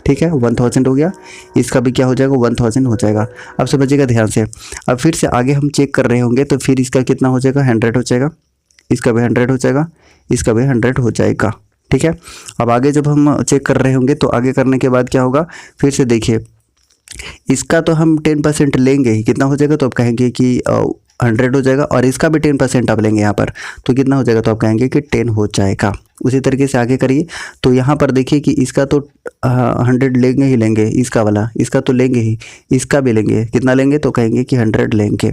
S1: ठीक है, 1000 हो गया, इसका भी क्या हो जाएगा 1000 हो जाएगा। अब समझिएगा ध्यान से। अब फिर से आगे हम चेक कर रहे होंगे तो फिर इसका कितना हो जाएगा 100 हो जाएगा, इसका भी 100 हो जाएगा, इसका भी 100 हो जाएगा। ठीक है, अब आगे जब हम चेक कर रहे होंगे तो आगे करने के बाद क्या होगा, फिर से देखिए इसका तो हम 10% लेंगे ही, कितना हो जाएगा तो आप कहेंगे कि 100 हो जाएगा, और इसका भी 10% आप लेंगे यहाँ पर तो कितना हो जाएगा तो आप कहेंगे कि 10 हो जाएगा। उसी तरीके से आगे करिए तो यहाँ पर देखिए कि इसका तो 100 लेंगे ही लेंगे, इसका वाला इसका तो लेंगे ही, इसका भी लेंगे, कितना लेंगे तो कहेंगे कि 100 लेंगे।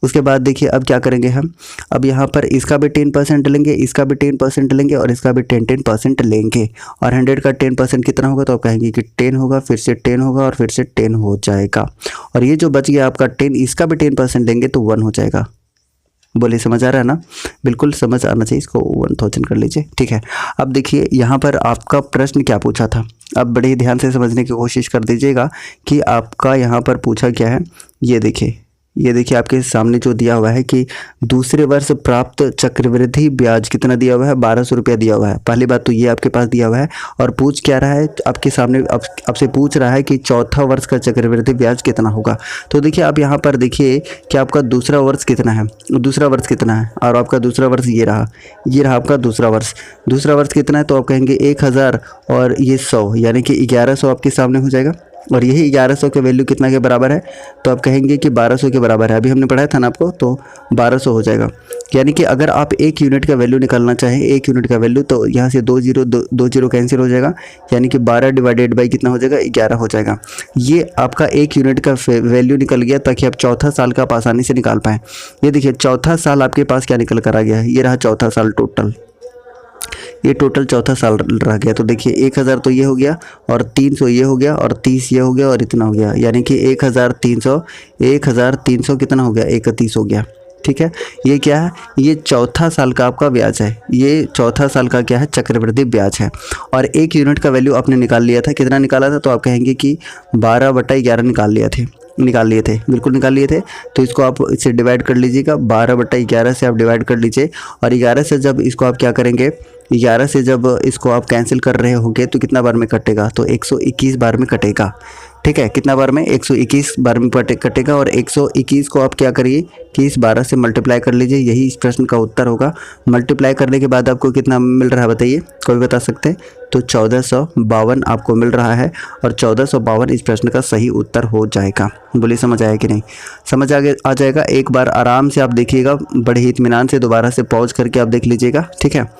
S1: उसके बाद देखिए अब क्या करेंगे हम, अब यहाँ पर इसका भी 10% लेंगे, इसका भी 10% लेंगे और इसका भी 10% लेंगे, और 100 का 10% कितना होगा तो आप कहेंगे कि 10 होगा, फिर से 10 होगा और फिर से 10 हो जाएगा। और ये जो बच गया आपका 10, इसका भी 10% लेंगे तो 1 हो जाएगा। बोलिए समझ आ रहा है ना, बिल्कुल समझ आना चाहिए, इसको 1000 कर लीजिए। ठीक है, अब देखिए यहाँ पर आपका प्रश्न क्या पूछा था, अब बड़े ध्यान से समझने की कोशिश कर दीजिएगा कि आपका यहाँ पर पूछा क्या है। ये देखिए आपके सामने जो दिया हुआ है कि दूसरे वर्ष प्राप्त चक्रवृद्धि ब्याज कितना दिया हुआ है, 1200 रुपया दिया हुआ है। पहली बात तो ये आपके पास दिया हुआ है, और पूछ क्या रहा है आपके सामने, आपसे पूछ रहा है कि चौथा वर्ष का चक्रवृद्धि ब्याज कितना होगा। तो देखिए आप यहाँ पर देखिए कि आपका दूसरा वर्ष कितना है, दूसरा वर्ष कितना है, और आपका दूसरा वर्ष ये रहा आपका दूसरा वर्ष कितना है तो आप कहेंगे 1000 और ये 100 यानी कि 1100 आपके सामने हो जाएगा, और यही 1100 के वैल्यू कितना के बराबर है तो आप कहेंगे कि 1200 के बराबर है। अभी हमने पढ़ाया था ना आपको, तो 1200 हो जाएगा। यानी कि अगर आप 1 यूनिट का वैल्यू निकालना चाहें, 1 यूनिट का वैल्यू, तो यहाँ से 2 जीरो कैंसिल हो जाएगा, यानी कि 12 डिवाइडेड बाई कितना हो जाएगा 11 हो जाएगा। ये आपका 1 यूनिट का वैल्यू निकल गया, ताकि आप चौथा साल का आप आसानी से निकाल पाएँ। ये देखिए चौथा साल आपके पास क्या निकल कर आ गया है, ये रहा चौथा साल टोटल, ये टोटल चौथा साल रह गया। तो देखिए 1000 तो ये हो गया, और 300 ये हो गया, और 30 ये हो गया, और इतना हो गया, यानी कि 1300 कितना हो गया 31 हो गया। ठीक है, ये क्या है, ये चौथा साल का आपका ब्याज है, ये चौथा साल का क्या है चक्रवृद्धि ब्याज है। और 1 यूनिट का वैल्यू आपने निकाल लिया था, कितना निकाला था तो आप कहेंगे कि 12/11 निकाल लिए थे, बिल्कुल निकाल लिए थे। तो इसको आप इससे डिवाइड कर लीजिएगा, 12/11 से आप डिवाइड कर लीजिए, और 11 से जब इसको आप क्या करेंगे, 11 से जब इसको आप कैंसिल कर रहे होंगे तो कितना बार में कटेगा तो 121 बार में कटेगा। ठीक है, कितना बार में 121 बार में कटेगा, और 121 को आप क्या करिए कि इस 12 से मल्टीप्लाई कर लीजिए, यही इस प्रश्न का उत्तर होगा। मल्टीप्लाई करने के बाद आपको कितना मिल रहा है बताइए, कोई बता सकते हैं? तो 1452 आपको मिल रहा है, और 1452 इस प्रश्न का सही उत्तर हो जाएगा। बोलिए समझ आया कि नहीं? समझ आ जाएगा। एक बार आराम से आप देखिएगा, बड़े ही इत्मीनान से दोबारा से पॉज करके आप देख लीजिएगा। ठीक है,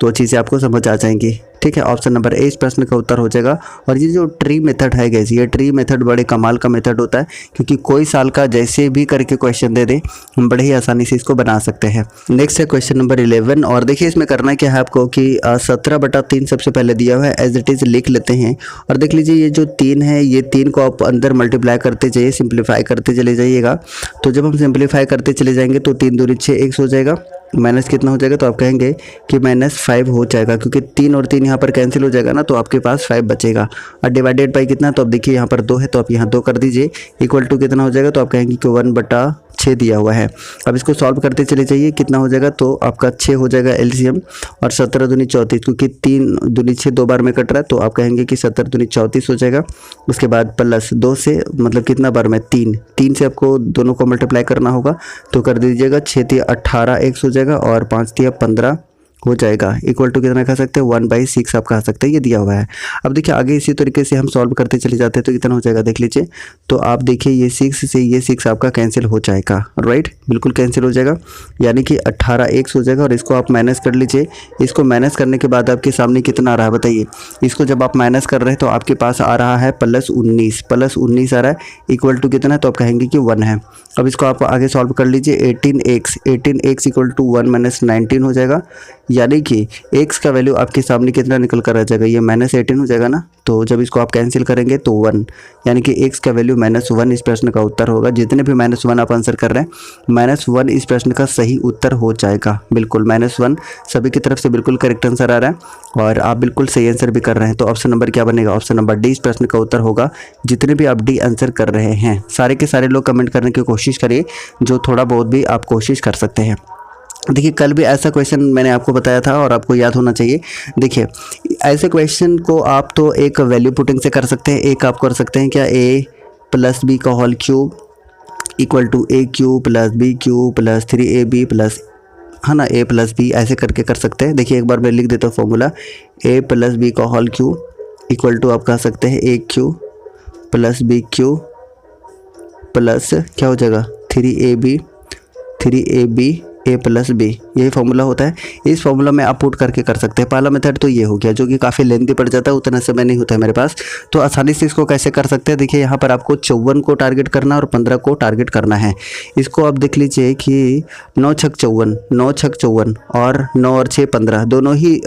S1: तो चीज़ें आपको समझ आ जाएंगी। ठीक है, ऑप्शन नंबर ए इस प्रश्न का उत्तर हो जाएगा। और ये जो ट्री मेथड है गैस, ये ट्री मेथड बड़े कमाल का मेथड होता है, क्योंकि कोई साल का जैसे भी करके क्वेश्चन दे दे हम बड़े ही आसानी से इसको बना सकते हैं। नेक्स्ट है क्वेश्चन नंबर 11, और देखिए इसमें करना क्या है आपको कि 17/3 सबसे पहले दिया हुआ है, एज इट इज़ लिख लेते हैं। और देख लीजिए ये जो 3 है, ये 3 को आप अंदर मल्टीप्लाई करते जाइए, सिंप्लीफाई करते चले जाइएगा। तो जब हम सिंप्लीफाई करते चले जाएंगे तो 3 दूनी 6 x हो जाएगा, माइनस कितना हो जाएगा तो आप कहेंगे कि -5 हो जाएगा, क्योंकि 3 और 3 यहाँ पर कैंसिल हो जाएगा ना, तो आपके पास 5 बचेगा। और डिवाइडेड बाई कितना, तो अब देखिए यहाँ पर 2 है तो आप यहाँ 2 कर दीजिए, इक्वल टू कितना हो जाएगा तो आप कहेंगे कि 1/6 दिया हुआ है। अब इसको सॉल्व करते चले जाइए, कितना हो जाएगा तो आपका 6 हो जाएगा एलसीएम, और 17 दूनी 34, क्योंकि 3 दूनी 6 2 बार में कट रहा है तो आप कहेंगे कि 17 दूनी 34 हो जाएगा। उसके बाद प्लस 2 से, मतलब कितना बार में 3 से आपको दोनों को मल्टीप्लाई करना होगा, तो कर दीजिएगा, 6 × 18 x हो जाएगा, और 5 × 15 हो जाएगा, इक्वल टू कितना कह सकते हैं 1/6 आप कह सकते हैं, ये दिया हुआ है। अब देखिए आगे इसी तरीके से हम सॉल्व करते चले जाते हैं तो कितना हो जाएगा देख लीजिए। तो आप देखिए ये 6 से ये 6 आपका कैंसिल हो जाएगा, राइट, बिल्कुल कैंसिल हो जाएगा, यानी कि 18x हो जाएगा। और इसको आप माइनस कर लीजिए, इसको माइनस करने के बाद आपके सामने कितना आ रहा है बताइए। इसको जब आप माइनस कर रहे हैं तो आपके पास आ रहा है +19 आ रहा है, इक्वल टू कितना है तो आप कहेंगे कि 1 है। अब इसको आप आगे सॉल्व कर लीजिए, 18x इक्वल टू 1 - 19 हो जाएगा, यानी कि x का वैल्यू आपके सामने कितना निकल कर आ जाएगा, ये -18 हो जाएगा ना। तो जब इसको आप कैंसिल करेंगे तो 1, यानी कि x का वैल्यू -1 इस प्रश्न का उत्तर होगा। जितने भी -1 आप आंसर कर रहे हैं, -1 इस प्रश्न का सही उत्तर हो जाएगा। बिल्कुल -1 सभी की तरफ से बिल्कुल करेक्ट आंसर आ रहा है, और आप बिल्कुल सही आंसर भी कर रहे हैं। तो ऑप्शन नंबर क्या बनेगा, ऑप्शन नंबर डी इस प्रश्न का उत्तर होगा। जितने भी आप डी आंसर कर रहे हैं, सारे के सारे लोग कमेंट करने की कोशिश करिए, जो थोड़ा बहुत भी आप कोशिश कर सकते हैं। देखिए कल भी ऐसा क्वेश्चन मैंने आपको बताया था और आपको याद होना चाहिए। देखिए ऐसे क्वेश्चन को आप तो एक वैल्यू पुटिंग से कर सकते हैं, एक आप कर सकते हैं क्या a प्लस बी का whole cube equal to A cube plus B cube plus 3ab plus, है ना, a प्लस बी, ऐसे करके कर सकते हैं। देखिए एक बार मैं लिख देता हूँ फॉर्मूला, a प्लस बी का होल क्यूब इक्वल टू आप कह सकते हैं a cube plus B cube plus क्या हो जाएगा 3ab a प्लस बी, यही फॉर्मूला होता है। इस फॉर्मूला में आप पुट करके कर सकते हैं। पहला मेथड तो ये हो गया जो कि काफ़ी लेंथी पड़ जाता है, उतना समय नहीं होता है मेरे पास, तो आसानी से इसको कैसे कर सकते हैं। देखिए यहाँ पर आपको 54 को टारगेट करना और 15 को टारगेट करना है। इसको आप देख लीजिए कि 9 छक 54 और 9 और 6 15, दोनों ही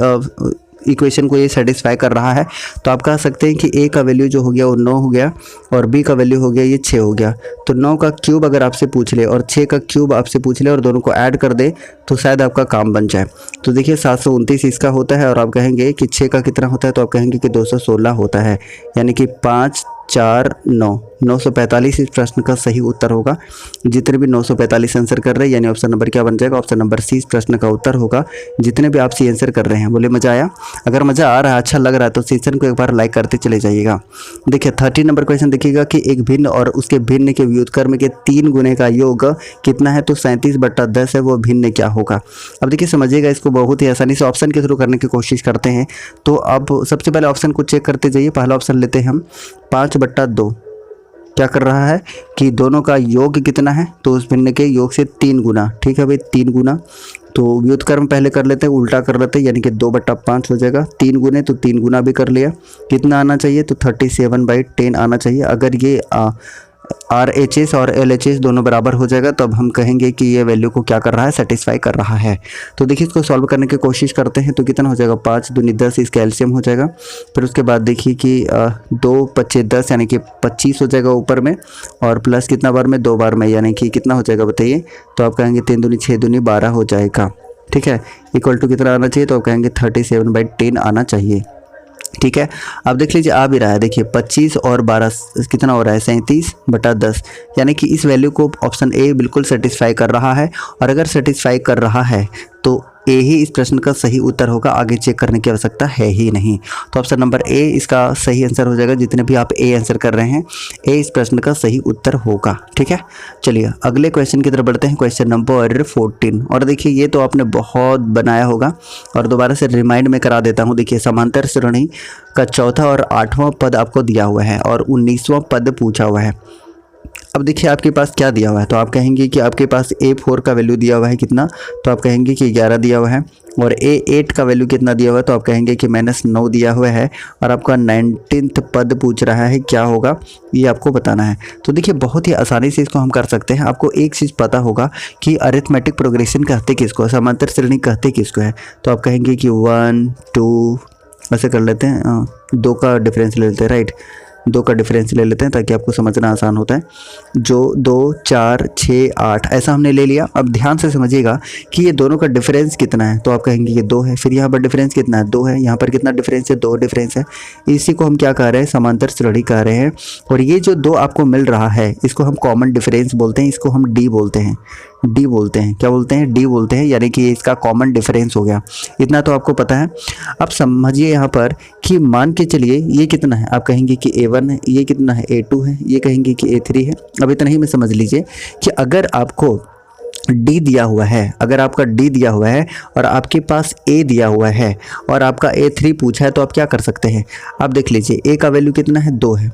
S1: इक्वेशन को ये सेटिस्फाई कर रहा है। तो आप कह सकते हैं कि a का वैल्यू जो हो गया वो 9 हो गया और b का वैल्यू हो गया ये 6 हो गया। तो 9 का क्यूब अगर आपसे पूछ ले और 6 का क्यूब आपसे पूछ ले और दोनों को ऐड कर दे तो शायद आपका काम बन जाए। तो देखिए 729 इसका होता है और आप कहेंगे कि 6 का कितना होता है, तो आप कहेंगे कि 216 होता है, यानी कि 5 4 9 945 इस प्रश्न का सही उत्तर होगा। जितने भी 945 आंसर कर रहे हैं, यानी ऑप्शन नंबर क्या बन जाएगा, ऑप्शन नंबर सी इस प्रश्न का उत्तर होगा। जितने भी आप सी आंसर कर रहे हैं, बोले मज़ा आया? अगर मज़ा आ रहा है, अच्छा लग रहा है तो सेशन को एक बार लाइक करते चले जाइएगा। देखिए 30 नंबर क्वेश्चन देखिएगा कि एक भिन्न और उसके भिन्न के व्युत्क्रम के 3 गुने का योग कितना है, तो 37/10 है, वो भिन्न क्या होगा। अब देखिए समझिएगा इसको बहुत ही आसानी से ऑप्शन के थ्रू करने की कोशिश करते हैं। तो अब सबसे पहले ऑप्शन को चेक करते जाइए। पहला ऑप्शन लेते हैं हम, 5/2 क्या कर रहा है कि दोनों का योग कितना है, तो उस भिन्न के योग से 3 गुना। ठीक है भाई, 3 गुना। तो व्युत्क्रम पहले कर लेते हैं, उल्टा कर लेते हैं, यानी कि 2/5 हो जाएगा। 3 गुने तो 3 गुना भी कर लिया। कितना आना चाहिए, तो 37/10 आना चाहिए। अगर ये RHS और LHS दोनों बराबर हो जाएगा तब हम कहेंगे कि ये वैल्यू को क्या कर रहा है, सेटिस्फाई कर रहा है। तो देखिए इसको सॉल्व करने की कोशिश करते हैं। तो कितना हो जाएगा, 5 दूनी 10, इसका एलसीएम हो जाएगा। फिर उसके बाद देखिए कि 2 5 10 यानी कि 25 हो जाएगा ऊपर में, और प्लस कितना बार में, 2 बार में, यानी कि कितना हो जाएगा बताइए। तो आप कहेंगे 3 दूनी 6 दूनी 12 हो जाएगा। ठीक है, इक्वल टू कितना आना चाहिए, तो आप कहेंगे 37/10 आना चाहिए। ठीक है, अब देख लीजिए आ भी रहा है। देखिए 25 और 12 कितना हो रहा है, 37/10, यानी कि इस वैल्यू को ऑप्शन ए बिल्कुल सेटिस्फाई कर रहा है। और अगर सेटिस्फाई कर रहा है तो ए ही इस प्रश्न का सही उत्तर होगा, आगे चेक करने की आवश्यकता है ही नहीं। तो ऑप्शन नंबर ए इसका सही आंसर हो जाएगा। जितने भी आप ए आंसर कर रहे हैं, ए इस प्रश्न का सही उत्तर होगा। ठीक है, चलिए अगले क्वेश्चन की तरफ बढ़ते हैं, क्वेश्चन नंबर 14। और देखिए ये तो आपने बहुत बनाया होगा और दोबारा से रिमाइंड में करा देता हूँ। देखिए समांतर श्रेणी का चौथा और 8वां पद आपको दिया हुआ है और 19वां पद पूछा हुआ है। अब देखिए आपके पास क्या दिया हुआ है, तो आप कहेंगे कि आपके पास A4 का वैल्यू दिया हुआ है कितना, तो आप कहेंगे कि 11 दिया हुआ है। और A8 का वैल्यू कितना दिया हुआ है, तो आप कहेंगे कि -9 दिया हुआ है। और आपका 19th पद पूछ रहा है, क्या होगा ये आपको बताना है। तो देखिए बहुत ही आसानी से इसको हम कर सकते हैं। आपको एक चीज़ पता होगा कि अरिथमेटिक प्रोग्रेशन कहते किसको, समांतर श्रेणी कहते किसको है। तो आप कहेंगे कि 1 2 ऐसे कर लेते हैं, 2 का डिफरेंस ले लेते हैं, राइट, 2 का डिफरेंस ले लेते हैं ताकि आपको समझना आसान होता है। जो 2 4 6 8 ऐसा हमने ले लिया। अब ध्यान से समझिएगा कि ये दोनों का डिफरेंस कितना है, तो आप कहेंगे ये 2 है। फिर यहाँ पर डिफरेंस कितना है, 2 है। यहाँ पर कितना डिफरेंस है, 2 डिफरेंस है। इसी को हम क्या कह रहे हैं, समांतर श्रेणी कह रहे हैं। और ये जो 2 आपको मिल रहा है इसको हम कॉमन डिफरेंस बोलते हैं, इसको हम डी बोलते हैं। डी बोलते हैं, क्या बोलते हैं, डी बोलते हैं, यानी कि इसका कॉमन डिफरेंस हो गया। इतना तो आपको पता है। अब समझिए यहाँ पर कि मान के चलिए ये कितना है, आप कहेंगे कि A1 है, ये कितना है, A2 है, ये कहेंगे कि A3 है। अब इतना ही में समझ लीजिए कि अगर आपको डी दिया हुआ है, अगर आपका डी दिया हुआ है और आपके पास ए दिया हुआ है और आपका A3 पूछा है, तो आप क्या कर सकते हैं। आप देख लीजिए ए का वैल्यू कितना है, 2 है।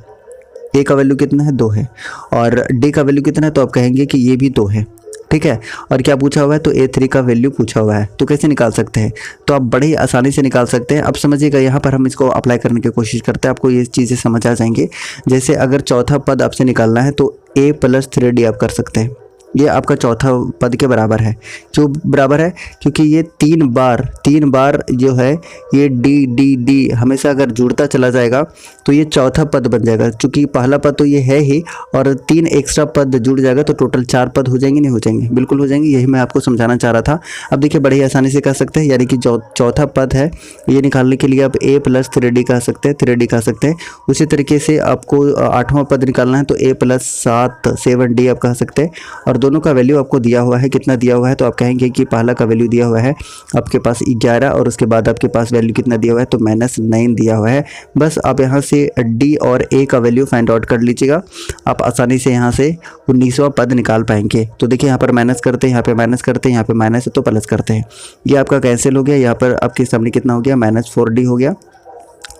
S1: ए का वैल्यू कितना है, 2 है। और डी का वैल्यू कितना है, तो आप कहेंगे कि ये भी 2 है। ठीक है, और क्या पूछा हुआ है, तो A3 का वैल्यू पूछा हुआ है। तो कैसे निकाल सकते हैं, तो आप बड़े ही आसानी से निकाल सकते हैं। अब समझिएगा यहाँ पर हम इसको अप्लाई करने की कोशिश करते हैं, आपको ये चीज़ें समझ आ जाएंगे। जैसे अगर चौथा पद आपसे निकालना है तो A + 3D आप कर सकते हैं। ये आपका चौथा पद के बराबर है। क्यों बराबर है, क्योंकि ये 3 बार जो है ये डी डी डी हमेशा अगर जुड़ता चला जाएगा तो ये चौथा पद बन जाएगा। क्योंकि पहला पद तो ये है ही और 3 एक्स्ट्रा पद जुड़ जाएगा तो टोटल 4 पद हो जाएंगे, नहीं हो जाएंगे, बिल्कुल हो जाएंगे। यही मैं आपको समझाना चाह रहा था। अब देखिए बड़ी आसानी से कर सकते हैं, यानी कि चौथा पद है ये निकालने के लिए आप A + 3D कह सकते हैं, 3D कह सकते हैं। उसी तरीके से आपको 8वां पद निकालना है तो A + 7D आप कह सकते हैं। और दोनों का वैल्यू आपको दिया हुआ है, कितना दिया हुआ है, तो आप कहेंगे कि पहला का वैल्यू दिया हुआ है आपके पास 11 और उसके बाद आपके पास वैल्यू कितना दिया हुआ है, तो -9 दिया हुआ है। बस आप यहाँ से डी और ए का वैल्यू फाइंड आउट कर लीजिएगा, आप आसानी से यहाँ से 19वां पद निकाल पाएंगे। तो देखिए यहाँ पर माइनस करते हैं, यहाँ पे माइनस करते हैं, यहाँ पे माइनस है तो प्लस करते हैं, ये आपका कैंसिल हो गया। यहाँ पर आपके सामने कितना हो गया, -4d हो गया,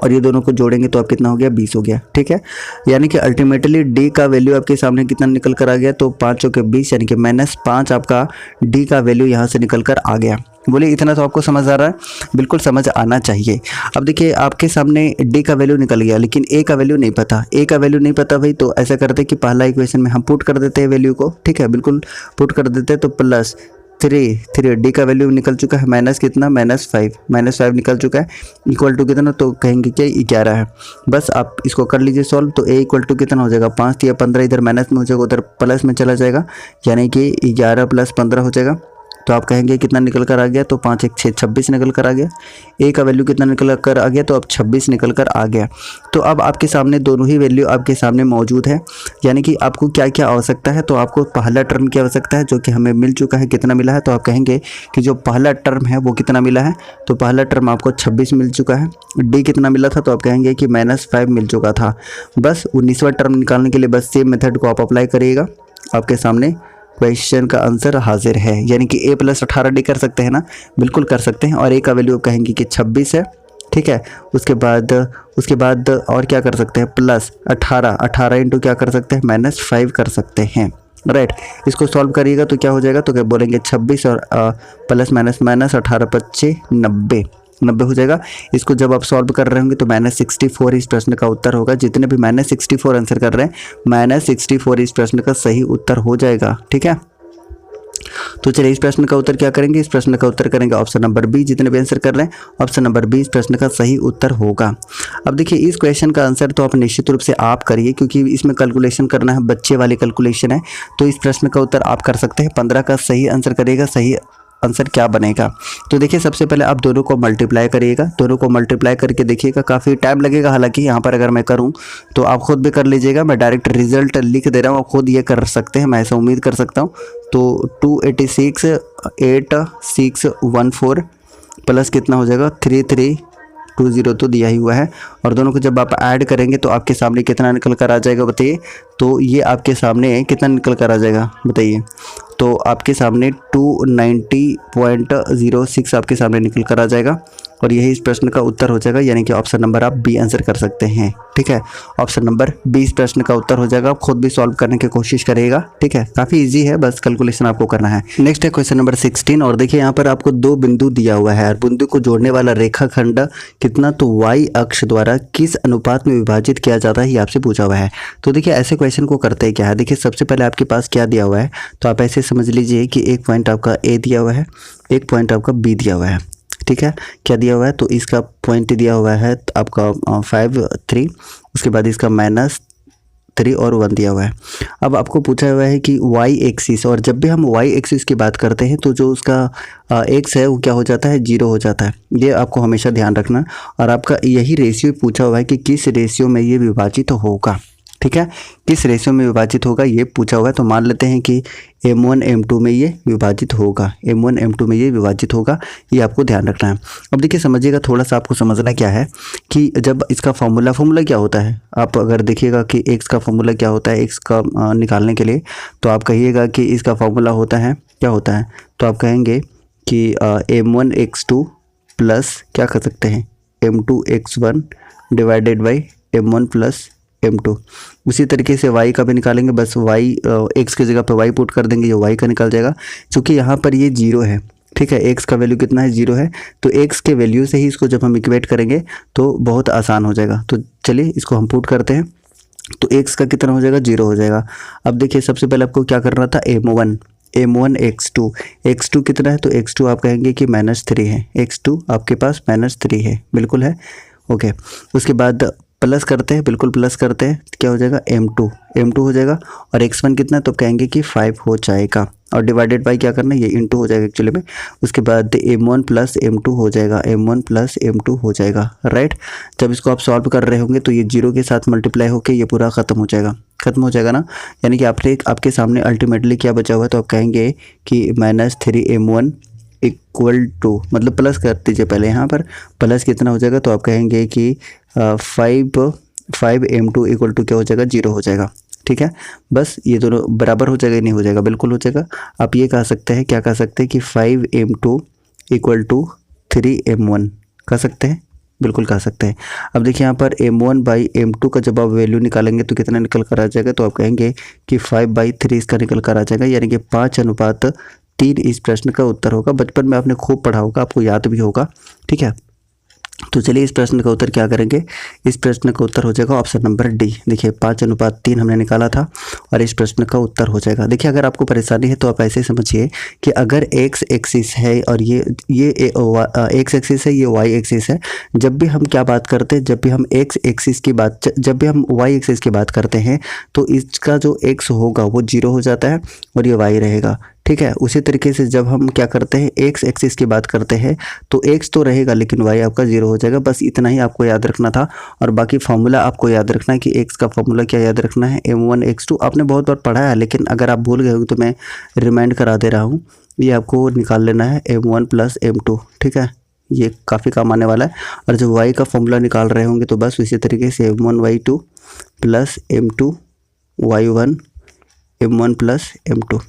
S1: और ये दोनों को जोड़ेंगे तो आप कितना हो गया, 20 हो गया। ठीक है, यानी कि अल्टीमेटली डी का वैल्यू आपके सामने कितना निकल कर आ गया, तो 5 चौके 20 यानी कि -5 आपका डी का वैल्यू यहाँ से निकल कर आ गया। बोलिए इतना तो आपको समझ आ रहा है, बिल्कुल समझ आना चाहिए। अब देखिए आपके सामने डी का वैल्यू निकल गया, लेकिन ए का वैल्यू नहीं पता। ए का वैल्यू नहीं पता भाई, तो ऐसा करते कि पहला इक्वेशन में हम पुट कर देते हैं वैल्यू को। ठीक है, बिल्कुल पुट कर देते हैं, तो +3 डी का वैल्यू निकल चुका है, माइनस कितना, -5 निकल चुका है, इक्वल टू कितना, तो कहेंगे कि 11 है। बस आप इसको कर लीजिए सॉल्व, तो ए इक्वल टू कितना हो जाएगा, 5 या 15, इधर माइनस में हो जाएगा उधर प्लस में चला जाएगा, यानी कि 11 + 15 हो जाएगा। तो आप कहेंगे कितना निकल कर आ गया, तो 5 1 6 26 निकल कर आ गया। ए का वैल्यू कितना निकल कर आ गया, तो अब 26 निकल कर आ गया। तो अब आपके सामने दोनों ही वैल्यू आपके सामने मौजूद है, यानी कि आपको क्या क्या आवश्यकता है, तो आपको पहला टर्म की आवश्यकता है जो कि हमें मिल चुका है, कितना मिला है, तो आप कहेंगे कि जो पहला टर्म है वो कितना मिला है, तो पहला टर्म आपको 26 मिल चुका है। डी कितना मिला था, तो आप कहेंगे कि -5 मिल चुका था। बस 19वां टर्म निकालने के लिए बस सेम मेथड को आप अप्लाई करिएगा, आपके सामने क्वेश्चन का आंसर हाजिर है। यानी कि a + 18d कर सकते हैं ना, बिल्कुल कर सकते हैं। और a का वैल्यू कहेंगे कि 26 है। ठीक है, उसके बाद और क्या कर सकते हैं, +18 इंटू क्या कर सकते हैं, -5 कर सकते हैं। राइट, इसको सॉल्व करिएगा तो क्या हो जाएगा, तो क्या बोलेंगे 26 और प्लस माइनस 18 + 5 90 हो जाएगा। इसको जब आप सॉल्व कर रहे होंगे तो -64 इस प्रश्न का उत्तर होगा। जितने भी -64 आंसर कर रहे हैं, -64 इस प्रश्न का सही उत्तर हो जाएगा। ठीक है, तो चलिए इस प्रश्न का उत्तर क्या करेंगे, इस प्रश्न का उत्तर करेंगे ऑप्शन नंबर बी। जितने भी आंसर कर रहे हैं ऑप्शन नंबर बी इस प्रश्न का सही उत्तर होगा। अब देखिए इस क्वेश्चन का आंसर तो आप निश्चित रूप से आप करिए, क्योंकि इसमें कैलकुलेशन करना है, बच्चे वाली कैलकुलेशन है। तो इस प्रश्न का उत्तर आप कर सकते हैं। 15 का सही आंसर करिएगा, सही आंसर क्या बनेगा, तो देखिए सबसे पहले आप दोनों को मल्टीप्लाई करिएगा। दोनों को मल्टीप्लाई करके देखिएगा, काफ़ी टाइम लगेगा, हालांकि यहाँ पर अगर मैं करूँ तो आप खुद भी कर लीजिएगा। मैं डायरेक्ट रिजल्ट लिख दे रहा हूँ, आप खुद ये कर सकते हैं, मैं ऐसा उम्मीद कर सकता हूँ। तो 286 8614 प्लस कितना हो जाएगा, 3320 तो दिया ही हुआ है। और दोनों को जब आप ऐड करेंगे तो आपके सामने कितना निकल कर आ जाएगा बताइए। तो ये आपके सामने कितना निकल कर आ जाएगा बताइए, तो आपके सामने 290.06 आपके सामने निकल कर आ जाएगा। और यही इस प्रश्न का उत्तर हो जाएगा, यानी कि ऑप्शन नंबर आप बी आंसर कर सकते हैं। ठीक है, ऑप्शन नंबर बी इस प्रश्न का उत्तर हो जाएगा। आप खुद भी सॉल्व करने की कोशिश करिएगा। ठीक है, काफ़ी इजी है, बस कैलकुलेशन आपको करना है। नेक्स्ट है क्वेश्चन नंबर 16, और देखिए यहाँ पर आपको 2 बिंदु दिया हुआ है और बिंदु को जोड़ने वाला रेखाखंड कितना, तो वाई अक्ष द्वारा किस अनुपात में विभाजित किया जाता है, ये आपसे पूछा हुआ है। तो देखिए ऐसे क्वेश्चन को करते हैं क्या है, देखिए सबसे पहले आपके पास क्या दिया हुआ है, तो आप ऐसे समझ लीजिए कि एक पॉइंट आपका ए दिया हुआ है, एक पॉइंट आपका बी दिया हुआ है। ठीक है, क्या दिया हुआ है, तो इसका पॉइंट दिया हुआ है आपका 5 3, उसके बाद इसका -3 और 1 दिया हुआ है। अब आपको पूछा हुआ है कि वाई एक्सिस, और जब भी हम वाई एक्सिस की बात करते हैं तो जो उसका एक्स है वो क्या हो जाता है, 0 हो जाता है। ये आपको हमेशा ध्यान रखना। और आपका यही रेशियो पूछा हुआ है कि किस रेशियो में ये विभाजित होगा। ठीक है, किस रेशियो में विभाजित होगा ये पूछा हुआ है। तो मान लेते हैं कि M1 M2 में ये विभाजित होगा, M1 M2 में ये विभाजित होगा, ये आपको ध्यान रखना है। अब देखिए समझिएगा, थोड़ा सा आपको समझना क्या है कि जब इसका फॉर्मूला क्या होता है, आप अगर देखिएगा कि एक्स का फॉर्मूला क्या होता है, एक्स का निकालने के लिए, तो आप कहिएगा कि इसका फॉर्मूला होता है, क्या होता है, तो आप कहेंगे कि M1 X2 प्लस क्या कर सकते हैं, M2 X1 divided by M1 plus M2। उसी तरीके से y का भी निकालेंगे, बस y x की जगह पर y पुट कर देंगे, ये y का निकल जाएगा। क्योंकि यहाँ पर ये 0 है। ठीक है, x का वैल्यू कितना है, 0 है, तो x के वैल्यू से ही इसको जब हम इक्वेट करेंगे तो बहुत आसान हो जाएगा। तो चलिए इसको हम पुट करते हैं, तो x का कितना हो जाएगा, 0 हो जाएगा। अब देखिए सबसे पहले आपको क्या करना था, M1 X2 कितना है, तो X2 आप कहेंगे कि -3 है, X2 आपके पास -3 है, बिल्कुल है। ओके, उसके बाद प्लस करते हैं, बिल्कुल प्लस करते हैं, क्या हो जाएगा m2 हो जाएगा। और x1 कितना है तो कहेंगे कि 5 हो जाएगा। और डिवाइडेड बाई क्या करना है, ये इंटू हो जाएगा एक्चुअली में। उसके बाद m1 प्लस m2 हो जाएगा, m1 प्लस m2 हो जाएगा, राइट। जब इसको आप सॉल्व कर रहे होंगे तो ये 0 के साथ मल्टीप्लाई होकर ये पूरा खत्म हो जाएगा ना। यानी कि आपके सामने अल्टीमेटली क्या बचा हुआ है, तो आप कहेंगे कि -3m1 इक्वल टू, मतलब प्लस कर दीजिए पहले, यहाँ पर प्लस कितना हो जाएगा तो आप कहेंगे कि 5m2 इक्वल टू क्या हो जाएगा, 0 हो जाएगा। ठीक है, बस ये दोनों बराबर हो जाएगा, नहीं हो जाएगा, बिल्कुल हो जाएगा। आप ये कह सकते हैं, क्या कह सकते हैं कि 5m2 इक्वल टू 3m1 कह सकते हैं, बिल्कुल कह सकते हैं। अब देखिए यहाँ पर m1 बाई m2 का जब आप वैल्यू निकालेंगे तो कितना निकल कर आ जाएगा, तो आप कहेंगे कि 5/3 इसका निकल कर आ जाएगा, यानी कि 5:3 इस प्रश्न का उत्तर होगा। बचपन में आपने खूब पढ़ा होगा, आपको याद भी होगा। ठीक है, तो चलिए इस प्रश्न का उत्तर क्या करेंगे। इस प्रश्न का उत्तर हो जाएगा ऑप्शन नंबर डी। देखिए 5:3 हमने निकाला था और इस प्रश्न का उत्तर हो जाएगा। देखिए अगर आपको परेशानी है तो आप ऐसे समझिए कि अगर एक्स एक्सिस है और ये एक्स एक्सिस है, ये वाई एक्सिस है, जब भी हम क्या बात करते हैं, जब भी हम वाई एक्सिस की बात करते हैं तो इसका जो एक्स होगा वो 0 हो जाता है और ये वाई रहेगा। ठीक है, उसी तरीके से जब हम क्या करते हैं, एक्स एक्सिस की बात करते हैं तो एक्स तो रहेगा लेकिन वाई आपका 0 हो जाएगा। बस इतना ही आपको याद रखना था। और बाकी फॉर्मूला आपको याद रखना है कि एक्स का फॉर्मूला क्या याद रखना है, m1 x2। आपने बहुत बार पढ़ा है, लेकिन अगर आप भूल गए हो तो मैं रिमाइंड करा दे रहा हूँ। ये आपको निकाल लेना है m1 प्लस m2। ठीक है, ये काफ़ी काम आने वाला है। और जब वाई का फॉर्मूला निकाल रहे होंगे तो बस इसी तरीके से m1 y2 plus m2 y1 m1 plus m2।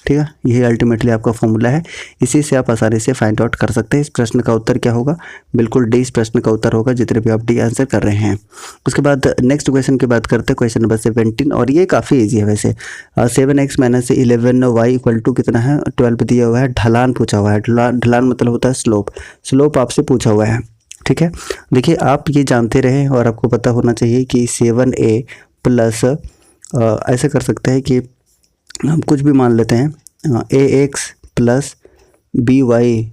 S1: ठीक है, यही अल्टीमेटली आपका फॉर्मूला है। इसी से आप आसानी से फाइंड आउट कर सकते हैं। इस प्रश्न का उत्तर क्या होगा, बिल्कुल डी इस प्रश्न का उत्तर होगा, जितने भी आप डी आंसर कर रहे हैं। उसके बाद नेक्स्ट क्वेश्चन की बात करते हैं, क्वेश्चन नंबर 17। और ये काफ़ी इजी है वैसे। 7x minus 11y equal to कितना है, 12 दिया हुआ है। ढलान पूछा हुआ है। ढलान मतलब होता है स्लोप आपसे पूछा हुआ है। ठीक है, देखिए आप ये जानते रहे और आपको पता होना चाहिए कि 7a प्लस ऐसे कर सकते हैं कि हम कुछ भी मान लेते हैं, ax plus by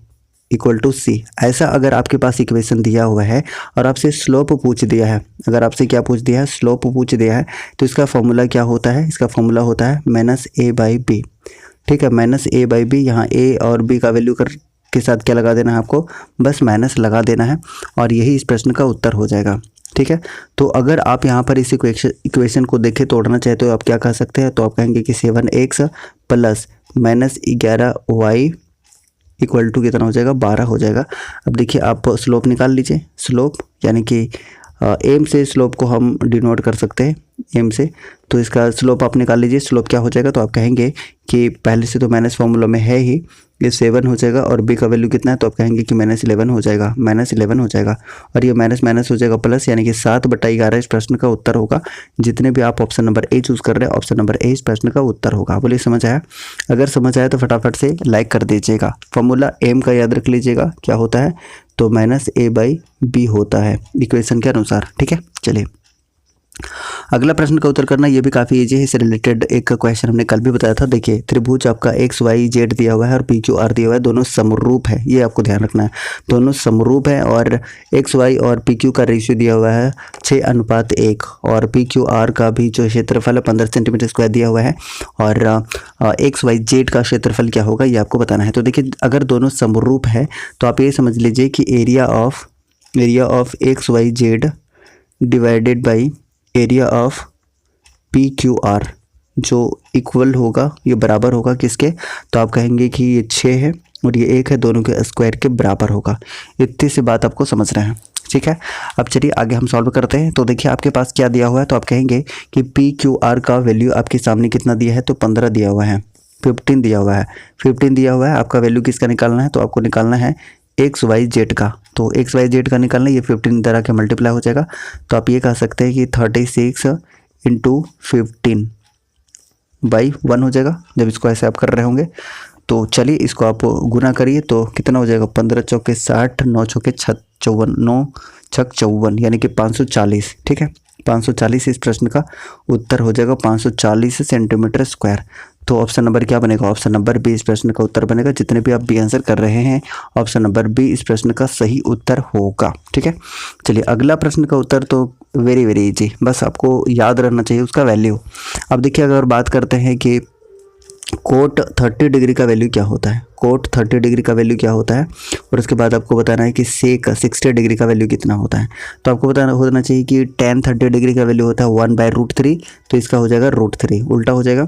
S1: equal to C. ऐसा अगर आपके पास इक्वेशन दिया हुआ है और आपसे स्लोप पूछ दिया है, अगर आपसे क्या पूछ दिया है, स्लोप पूछ दिया है, तो इसका फॉर्मूला क्या होता है, इसका फॉर्मूला होता है -a/b। ठीक है, -a/b। यहाँ a और b का वैल्यू के साथ क्या लगा देना है आपको, बस माइनस लगा देना है और यही इस प्रश्न का उत्तर हो जाएगा। ठीक है, तो अगर आप यहाँ पर इस इक्वेशन को देखें तोड़ना चाहे तो आप क्या कह सकते हैं, तो आप कहेंगे कि 7x plus -11y equal to कितना हो जाएगा, 12 हो जाएगा। अब देखिए आप स्लोप निकाल लीजिए। स्लोप यानी कि एम से स्लोप को हम डिनोट कर सकते हैं, एम से। तो इसका स्लोप आप निकाल लीजिए। स्लोप क्या हो जाएगा, तो आप कहेंगे कि पहले से तो माइनस फॉर्मूला में है ही, ये 7 हो जाएगा और b का वैल्यू कितना है, तो आप कहेंगे कि -11 हो जाएगा, -11 हो जाएगा। और ये माइनस माइनस हो जाएगा प्लस, यानी कि 7/11 इस प्रश्न का उत्तर होगा। जितने भी आप ऑप्शन नंबर ए चूज़ कर रहे हैं, ऑप्शन नंबर ए इस प्रश्न का उत्तर होगा। बोलिए समझ आया? अगर समझ आया तो फटाफट से लाइक कर दीजिएगा। फॉर्मूला एम का याद रख लीजिएगा, क्या होता है, तो -a/b होता है इक्वेशन के अनुसार। ठीक है, चलिए अगला प्रश्न का उत्तर करना, ये भी काफ़ी इजी है। इससे रिलेटेड एक क्वेश्चन हमने कल भी बताया था। देखिए त्रिभुज आपका XYZ दिया हुआ है और PQR दिया हुआ है, दोनों समरूप है, ये आपको ध्यान रखना है। दोनों समरूप है और XY और PQ का रेशियो दिया हुआ है 6:1 और PQR का भी जो क्षेत्रफल है 15 सेंटीमीटर स्क्वायर दिया हुआ है और XYZ का क्षेत्रफल क्या होगा ये आपको बताना है। तो देखिए अगर दोनों समरूप है तो आप ये समझ लीजिए कि area of XYZ divided by area of PQR जो इक्वल होगा, ये बराबर होगा किसके, तो आप कहेंगे कि ये 6 है और ये 1 है, दोनों के स्क्वायर के बराबर होगा। इतनी सी बात आपको समझ रहे हैं। ठीक है, अब चलिए आगे हम सॉल्व करते हैं। तो देखिए आपके पास क्या दिया हुआ है, तो आप कहेंगे कि PQR का वैल्यू आपके सामने कितना दिया है, तो 15 दिया हुआ है, 15 दिया हुआ है, 15 दिया हुआ है। आपका वैल्यू किसका निकालना है, तो आपको निकालना है XYZ का। तो XYZ का निकालना, ये 15 तरह के मल्टीप्लाई हो जाएगा। तो आप ये कह सकते हैं कि 36 × 15/1 हो जाएगा जब इसको ऐसे आप कर रहे होंगे। तो चलिए इसको आप गुना करिए तो कितना हो जाएगा, 15 चौके 60, 9 चौके 54, 9 छक 54 यानी कि 540। ठीक है, 540 इस प्रश्न का उत्तर हो जाएगा, 540 सेंटीमीटर स्क्वायर। तो ऑप्शन नंबर क्या बनेगा, ऑप्शन नंबर बी इस प्रश्न का उत्तर बनेगा। जितने भी आप बी आंसर कर रहे हैं, ऑप्शन नंबर बी इस प्रश्न का सही उत्तर होगा। ठीक है, चलिए अगला प्रश्न का उत्तर तो वेरी वेरी इजी, बस आपको याद रहना चाहिए उसका वैल्यू। अब देखिए अगर बात करते हैं कि कोट 30 डिग्री का वैल्यू क्या होता है, कोट 30 डिग्री का वैल्यू क्या होता है, और उसके बाद आपको बताना है कि सेक 60 डिग्री का वैल्यू कितना होता है। तो आपको बताना होना चाहिए कि tan 30 डिग्री का वैल्यू होता है 1/√3, तो इसका हो जाएगा √3, उल्टा हो जाएगा।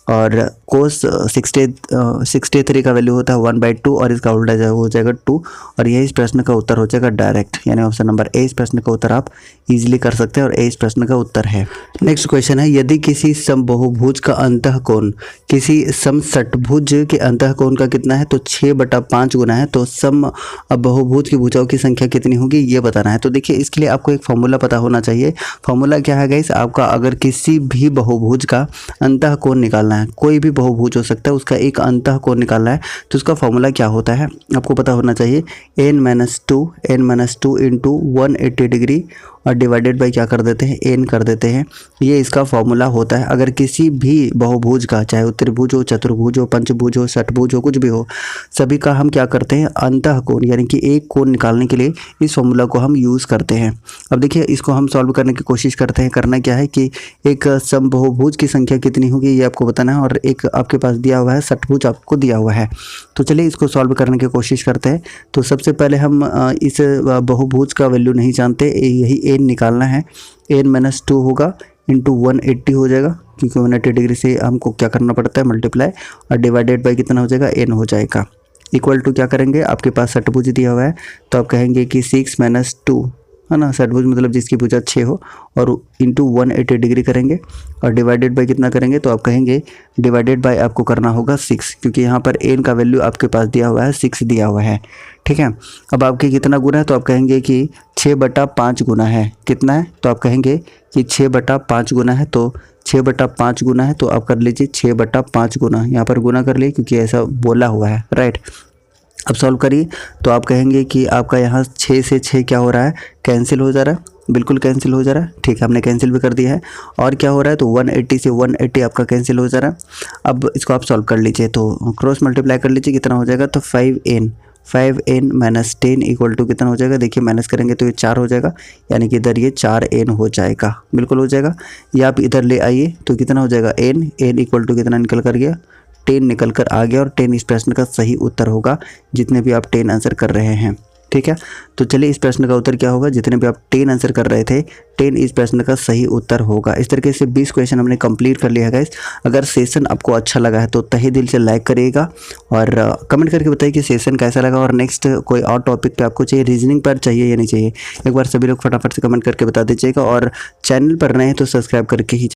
S1: और कोस 63 का वैल्यू होता है 1/2, और इसका उल्टा हो जाएगा 2, और यही इस प्रश्न का उत्तर हो जाएगा डायरेक्ट, यानी ऑप्शन नंबर ए इस प्रश्न का उत्तर आप इजीली कर सकते हैं, और ए इस प्रश्न का उत्तर है। नेक्स्ट क्वेश्चन है, यदि किसी समबाहुभुज का अंतःकोण किसी समषट्भुज के अंतःकोण का कितना है, तो 6/5 गुना है, तो समबाहुभुज की भुजाओं की संख्या कितनी होगी ये बताना है। तो देखिए इसके लिए आपको एक फॉर्मूला पता होना चाहिए। फॉर्मूला क्या है गाइस, आपका अगर किसी भी बहुभुज का अंतःकोण निकालना है, कोई भी बहुभुज हो सकता है, उसका एक अंतःकोण निकालना है, तो उसका फॉर्मूला क्या होता है आपको पता होना चाहिए, n-2 इंटू 180 डिग्री और डिवाइडेड बाई क्या कर देते हैं, n कर देते हैं। ये इसका फॉर्मूला होता है। अगर किसी भी बहुभुज का, चाहे वो त्रिभुज हो, चतुर्भुज हो, पंचभुज हो, षटभुज हो, कुछ भी हो, सभी का हम क्या करते हैं, अंतःकोण यानी कि एक कोण निकालने के लिए इस फॉर्मूला को हम यूज़ करते हैं। अब देखिए इसको हम सॉल्व करने की कोशिश करते हैं। करना क्या है कि एक समबाहुभुज की संख्या कितनी होगी ये आपको बताना है, और एक आपके पास दिया हुआ है षटभुज आपको दिया हुआ है। तो चलिए इसको सॉल्व करने की कोशिश करते हैं। तो सबसे पहले हम इस बहुभुज का वैल्यू नहीं जानते, यही n निकालना है। n-2 होगा इंटू 180 हो जाएगा, क्योंकि 180 डिग्री से हमको क्या करना पड़ता है, मल्टीप्लाई, और डिवाइडेड बाई कितना हो जाएगा, n हो जाएगा। इक्वल टू क्या करेंगे, आपके पास षटभुज दिया हुआ है, तो आप कहेंगे कि 6-2 है ना, षटभुज मतलब जिसकी भुजा 6 हो, और इंटू 180 डिग्री करेंगे, और डिवाइडेड बाई कितना करेंगे, तो आप कहेंगे डिवाइडेड बाई आपको करना होगा 6, क्योंकि यहाँ पर n का वैल्यू आपके पास दिया हुआ है 6 दिया हुआ है। ठीक है, अब आपके कितना गुना है, तो आप कहेंगे कि 6/5 गुना है। कितना है, तो आप कहेंगे कि 6/5 गुना है, तो 6/5 गुना है, तो आप कर लीजिए 6/5 गुना, यहाँ पर गुना कर लिए क्योंकि ऐसा बोला हुआ है, राइट। अब सॉल्व करिए, तो आप कहेंगे कि आपका यहाँ 6 से 6 क्या हो रहा है, कैंसिल हो जा रहा है, बिल्कुल कैंसिल हो जा रहा है। ठीक है, हमने कैंसिल भी कर दिया है। और क्या हो रहा है, तो 180 से 180 आपका कैंसिल हो जा रहा है। अब इसको आप सॉल्व कर लीजिए, तो क्रॉस मल्टीप्लाई कर लीजिए, कितना हो जाएगा, तो 5n माइनस 10 इक्वल टू कितना हो जाएगा, देखिए माइनस करेंगे तो ये 4 हो जाएगा, यानी कि इधर ये 4n हो जाएगा, बिल्कुल हो जाएगा। ये आप इधर ले आइए तो कितना हो जाएगा, n इक्वल टू कितना निकल कर गया, 10 निकल कर आ गया, और 10 इस प्रश्न का सही उत्तर होगा, जितने भी आप 10 आंसर कर रहे हैं। ठीक है, तो चलिए इस प्रश्न का उत्तर क्या होगा, जितने भी आप 10 आंसर कर रहे थे, 10 इस प्रश्न का सही उत्तर होगा। इस तरीके से 20 क्वेश्चन हमने कंप्लीट कर लिया है गाइस। अगर सेशन आपको अच्छा लगा है तो तहे दिल से लाइक करिएगा, और कमेंट करके बताइए कि सेशन कैसा लगा, और नेक्स्ट कोई और टॉपिक पे आपको चाहिए, रीजनिंग पर चाहिए या नहीं चाहिए, एक बार सभी लोग फटाफट से कमेंट करके बता दीजिएगा। और चैनल पर नए हैं तो सब्सक्राइब करके ही